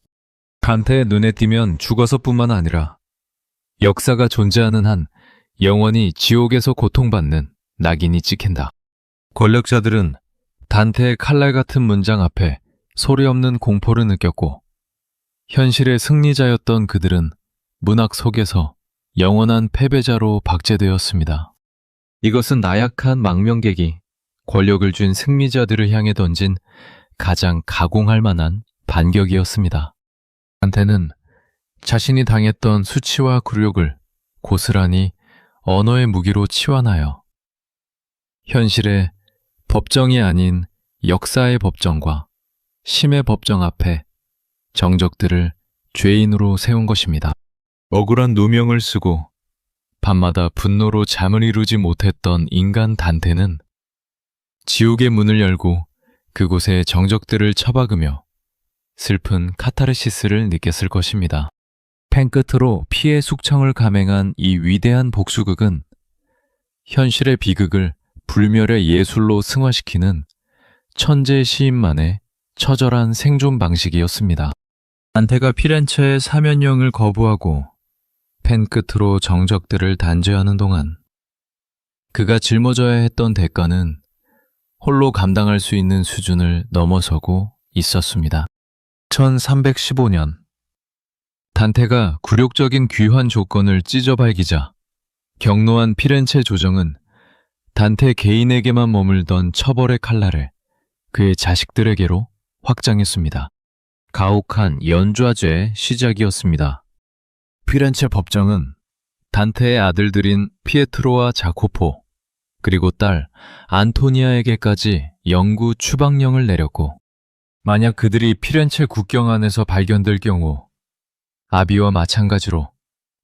[SPEAKER 1] 단테의 눈에 띄면 죽어서뿐만 아니라 역사가 존재하는 한 영원히 지옥에서 고통받는 낙인이 찍힌다. 권력자들은 단테의 칼날 같은 문장 앞에 소리 없는 공포를 느꼈고, 현실의 승리자였던 그들은 문학 속에서 영원한 패배자로 박제되었습니다. 이것은 나약한 망명객이 권력을 쥔 승리자들을 향해 던진 가장 가공할 만한 반격이었습니다. 단테는 자신이 당했던 수치와 굴욕을 고스란히 언어의 무기로 치환하여 현실의 법정이 아닌 역사의 법정과 심의 법정 앞에 정적들을 죄인으로 세운 것입니다. 억울한 누명을 쓰고 밤마다 분노로 잠을 이루지 못했던 인간 단테는 지옥의 문을 열고 그곳에 정적들을 처박으며 슬픈 카타르시스를 느꼈을 것입니다. 펜 끝으로 피의 숙청을 감행한 이 위대한 복수극은 현실의 비극을 불멸의 예술로 승화시키는 천재 시인만의 처절한 생존 방식이었습니다. 단테가 피렌체의 사면령을 거부하고 펜 끝으로 정적들을 단죄하는 동안 그가 짊어져야 했던 대가는 홀로 감당할 수 있는 수준을 넘어서고 있었습니다. 1315년, 단테가 굴욕적인 귀환 조건을 찢어발기자 격노한 피렌체 조정은 단테 개인에게만 머물던 처벌의 칼날을 그의 자식들에게로 확장했습니다. 가혹한 연좌제의 시작이었습니다. 피렌체 법정은 단테의 아들들인 피에트로와 자코포, 그리고 딸 안토니아에게까지 영구 추방령을 내렸고, 만약 그들이 피렌체 국경 안에서 발견될 경우 아비와 마찬가지로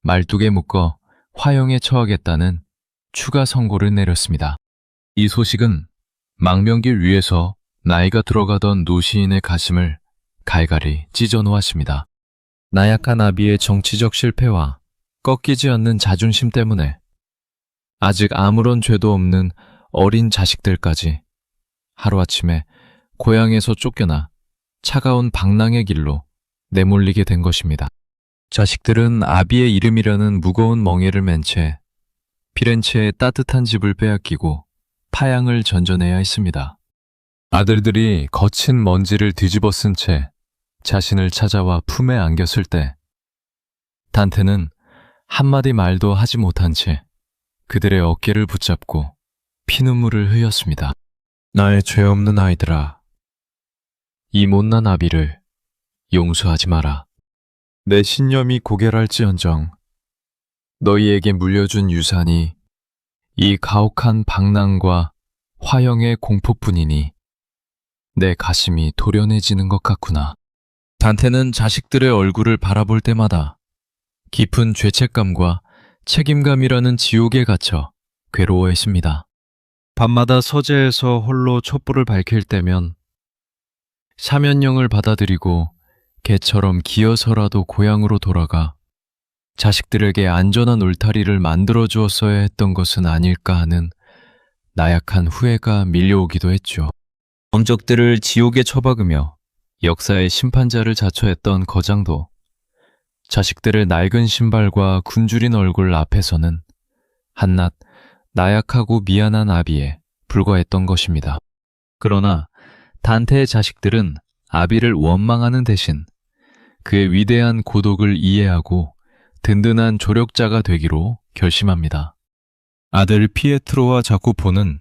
[SPEAKER 1] 말뚝에 묶어 화형에 처하겠다는 추가 선고를 내렸습니다. 이 소식은 망명길 위에서 나이가 들어가던 노시인의 가슴을 갈갈이 찢어 놓았습니다. 나약한 아비의 정치적 실패와 꺾이지 않는 자존심 때문에 아직 아무런 죄도 없는 어린 자식들까지 하루아침에 고향에서 쫓겨나 차가운 방랑의 길로 내몰리게 된 것입니다. 자식들은 아비의 이름이라는 무거운 멍에를 맨 채 피렌체의 따뜻한 집을 빼앗기고 파양을 전전해야 했습니다. 아들들이 거친 먼지를 뒤집어 쓴 채 자신을 찾아와 품에 안겼을 때 단테는 한마디 말도 하지 못한 채 그들의 어깨를 붙잡고 피눈물을 흘렸습니다. 나의 죄 없는 아이들아, 이 못난 아비를 용서하지 마라. 내 신념이 고결할지언정 너희에게 물려준 유산이 이 가혹한 방랑과 화형의 공포뿐이니 내 가슴이 도련해지는 것 같구나. 단테는 자식들의 얼굴을 바라볼 때마다 깊은 죄책감과 책임감이라는 지옥에 갇혀 괴로워했습니다. 밤마다 서재에서 홀로 촛불을 밝힐 때면 사면령을 받아들이고 개처럼 기어서라도 고향으로 돌아가 자식들에게 안전한 울타리를 만들어 주었어야 했던 것은 아닐까 하는 나약한 후회가 밀려오기도 했죠. 정적들을 지옥에 처박으며 역사의 심판자를 자처했던 거장도 자식들의 낡은 신발과 굶주린 얼굴 앞에서는 한낱 나약하고 미안한 아비에 불과했던 것입니다. 그러나 단테의 자식들은 아비를 원망하는 대신 그의 위대한 고독을 이해하고 든든한 조력자가 되기로 결심합니다. 아들 피에트로와 자쿠포는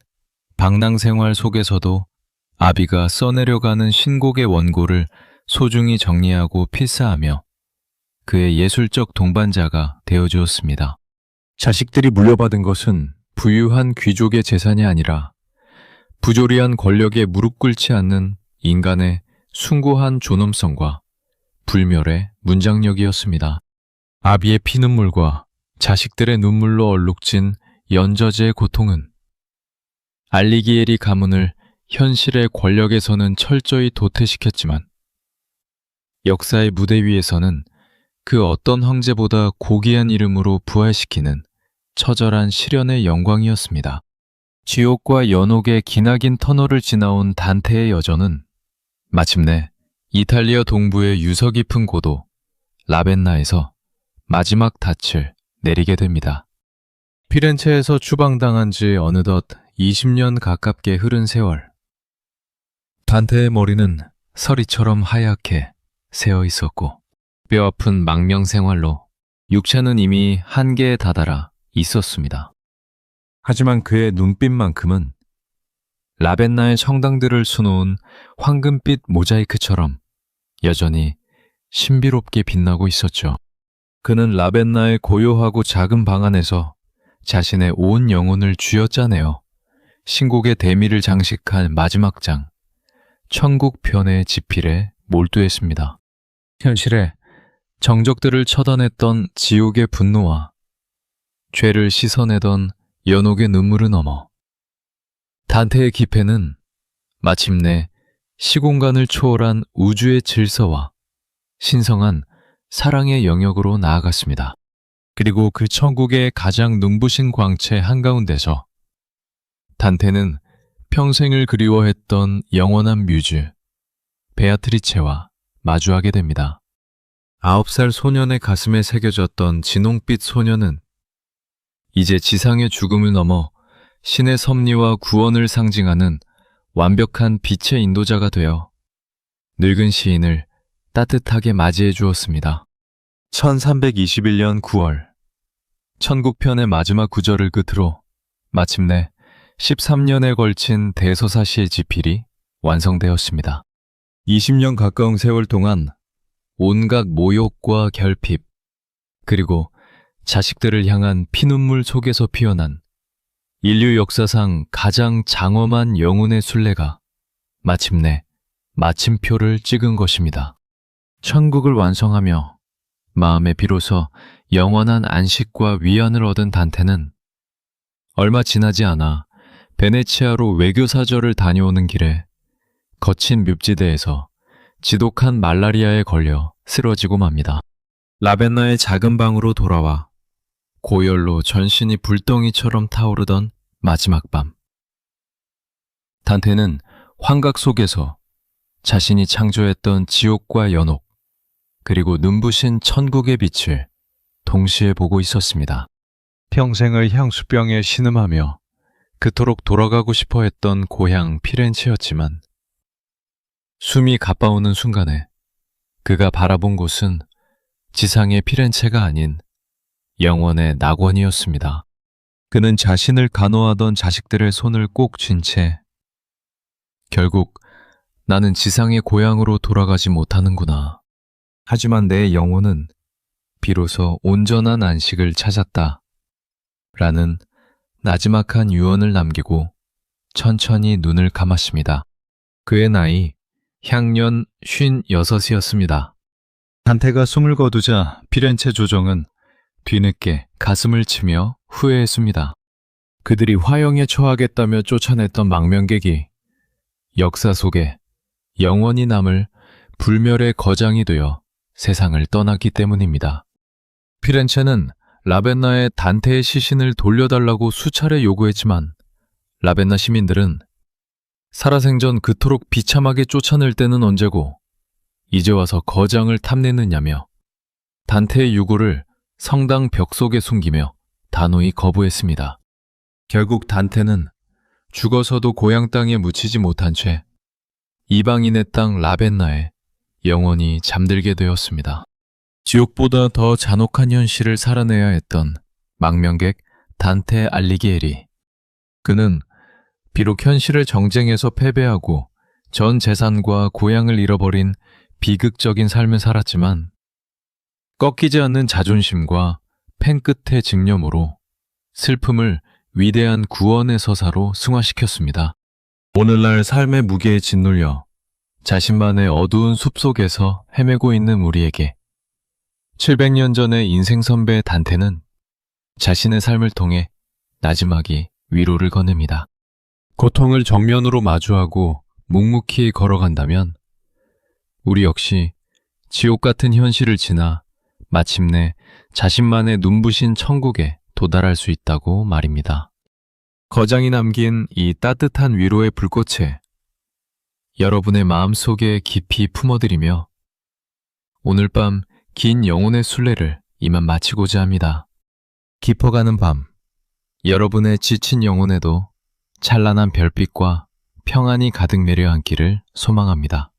[SPEAKER 1] 방랑 생활 속에서도 아비가 써내려가는 신곡의 원고를 소중히 정리하고 필사하며 그의 예술적 동반자가 되어주었습니다. 자식들이 물려받은 것은 부유한 귀족의 재산이 아니라 부조리한 권력에 무릎 꿇지 않는 인간의 숭고한 존엄성과 불멸의 문장력이었습니다. 아비의 피눈물과 자식들의 눈물로 얼룩진 연저제의 고통은 알리기에리 가문을 현실의 권력에서는 철저히 도태시켰지만 역사의 무대 위에서는 그 어떤 황제보다 고귀한 이름으로 부활시키는 처절한 시련의 영광이었습니다. 지옥과 연옥의 기나긴 터널을 지나온 단테의 여정은 마침내 이탈리아 동부의 유서 깊은 고도 라벤나에서 마지막 닻을 내리게 됩니다. 피렌체에서 추방당한 지 어느덧 20년 가깝게 흐른 세월. 단테의 머리는 서리처럼 하얗게 새어 있었고 뼈아픈 망명 생활로 육체는 이미 한계에 다다라 있었습니다. 하지만 그의 눈빛만큼은 라벤나의 성당들을 수놓은 황금빛 모자이크처럼 여전히 신비롭게 빛나고 있었죠. 그는 라벤나의 고요하고 작은 방 안에서 자신의 온 영혼을 쥐어짜내어 신곡의 대미를 장식한 마지막 장, 천국편의 지필에 몰두했습니다. 현실에 정적들을 처단했던 지옥의 분노와 죄를 씻어내던 연옥의 눈물을 넘어 단테의 기패는 마침내 시공간을 초월한 우주의 질서와 신성한 사랑의 영역으로 나아갔습니다. 그리고 그 천국의 가장 눈부신 광채 한가운데서 단테는 평생을 그리워했던 영원한 뮤즈 베아트리체와 마주하게 됩니다. 9살 소년의 가슴에 새겨졌던 진홍빛 소녀는 이제 지상의 죽음을 넘어 신의 섭리와 구원을 상징하는 완벽한 빛의 인도자가 되어 늙은 시인을 따뜻하게 맞이해 주었습니다. 1321년 9월 천국편의 마지막 구절을 끝으로 마침내 13년에 걸친 대서사시의 지필이 완성되었습니다. 20년 가까운 세월 동안 온갖 모욕과 결핍, 그리고 자식들을 향한 피눈물 속에서 피어난 인류 역사상 가장 장엄한 영혼의 순례가 마침내 마침표를 찍은 것입니다. 천국을 완성하며 마음에 비로소 영원한 안식과 위안을 얻은 단테는 얼마 지나지 않아 베네치아로 외교사절을 다녀오는 길에 거친 늪지대에서 지독한 말라리아에 걸려 쓰러지고 맙니다. 라벤나의 작은 방으로 돌아와 고열로 전신이 불덩이처럼 타오르던 마지막 밤. 단테는 환각 속에서 자신이 창조했던 지옥과 연옥, 그리고 눈부신 천국의 빛을 동시에 보고 있었습니다. 평생을 향수병에 신음하며 그토록 돌아가고 싶어 했던 고향 피렌체였지만 숨이 가빠오는 순간에 그가 바라본 곳은 지상의 피렌체가 아닌 영원의 낙원이었습니다. 그는 자신을 간호하던 자식들의 손을 꼭 쥔 채 결국 나는 지상의 고향으로 돌아가지 못하는구나. 하지만 내 영혼은 비로소 온전한 안식을 찾았다. 라는 나지막한 유언을 남기고 천천히 눈을 감았습니다. 그의 나이 향년 56이었습니다. 단테가 숨을 거두자 피렌체 조정은 뒤늦게 가슴을 치며 후회했습니다. 그들이 화형에 처하겠다며 쫓아냈던 망명객이 역사 속에 영원히 남을 불멸의 거장이 되어 세상을 떠났기 때문입니다. 피렌체는 라벤나의 단테의 시신을 돌려달라고 수차례 요구했지만 라벤나 시민들은 살아생전 그토록 비참하게 쫓아낼 때는 언제고 이제 와서 거장을 탐내느냐며 단테의 유고를 성당 벽 속에 숨기며 단호히 거부했습니다. 결국 단테는 죽어서도 고향 땅에 묻히지 못한 채 이방인의 땅 라벤나에 영원히 잠들게 되었습니다. 지옥보다 더 잔혹한 현실을 살아내야 했던 망명객 단테 알리기에리. 그는 비록 현실을 정쟁에서 패배하고 전 재산과 고향을 잃어버린 비극적인 삶을 살았지만 꺾이지 않는 자존심과 펜 끝의 집념으로 슬픔을 위대한 구원의 서사로 승화시켰습니다. 오늘날 삶의 무게에 짓눌려 자신만의 어두운 숲속에서 헤매고 있는 우리에게 700년 전의 인생 선배 단테는 자신의 삶을 통해 나지막이 위로를 건넵니다. 고통을 정면으로 마주하고 묵묵히 걸어간다면 우리 역시 지옥 같은 현실을 지나 마침내 자신만의 눈부신 천국에 도달할 수 있다고 말입니다. 거장이 남긴 이 따뜻한 위로의 불꽃에 여러분의 마음속에 깊이 품어드리며 오늘 밤 긴 영혼의 순례를 이만 마치고자 합니다. 깊어가는 밤, 여러분의 지친 영혼에도 찬란한 별빛과 평안이 가득 내려 앉기를 소망합니다.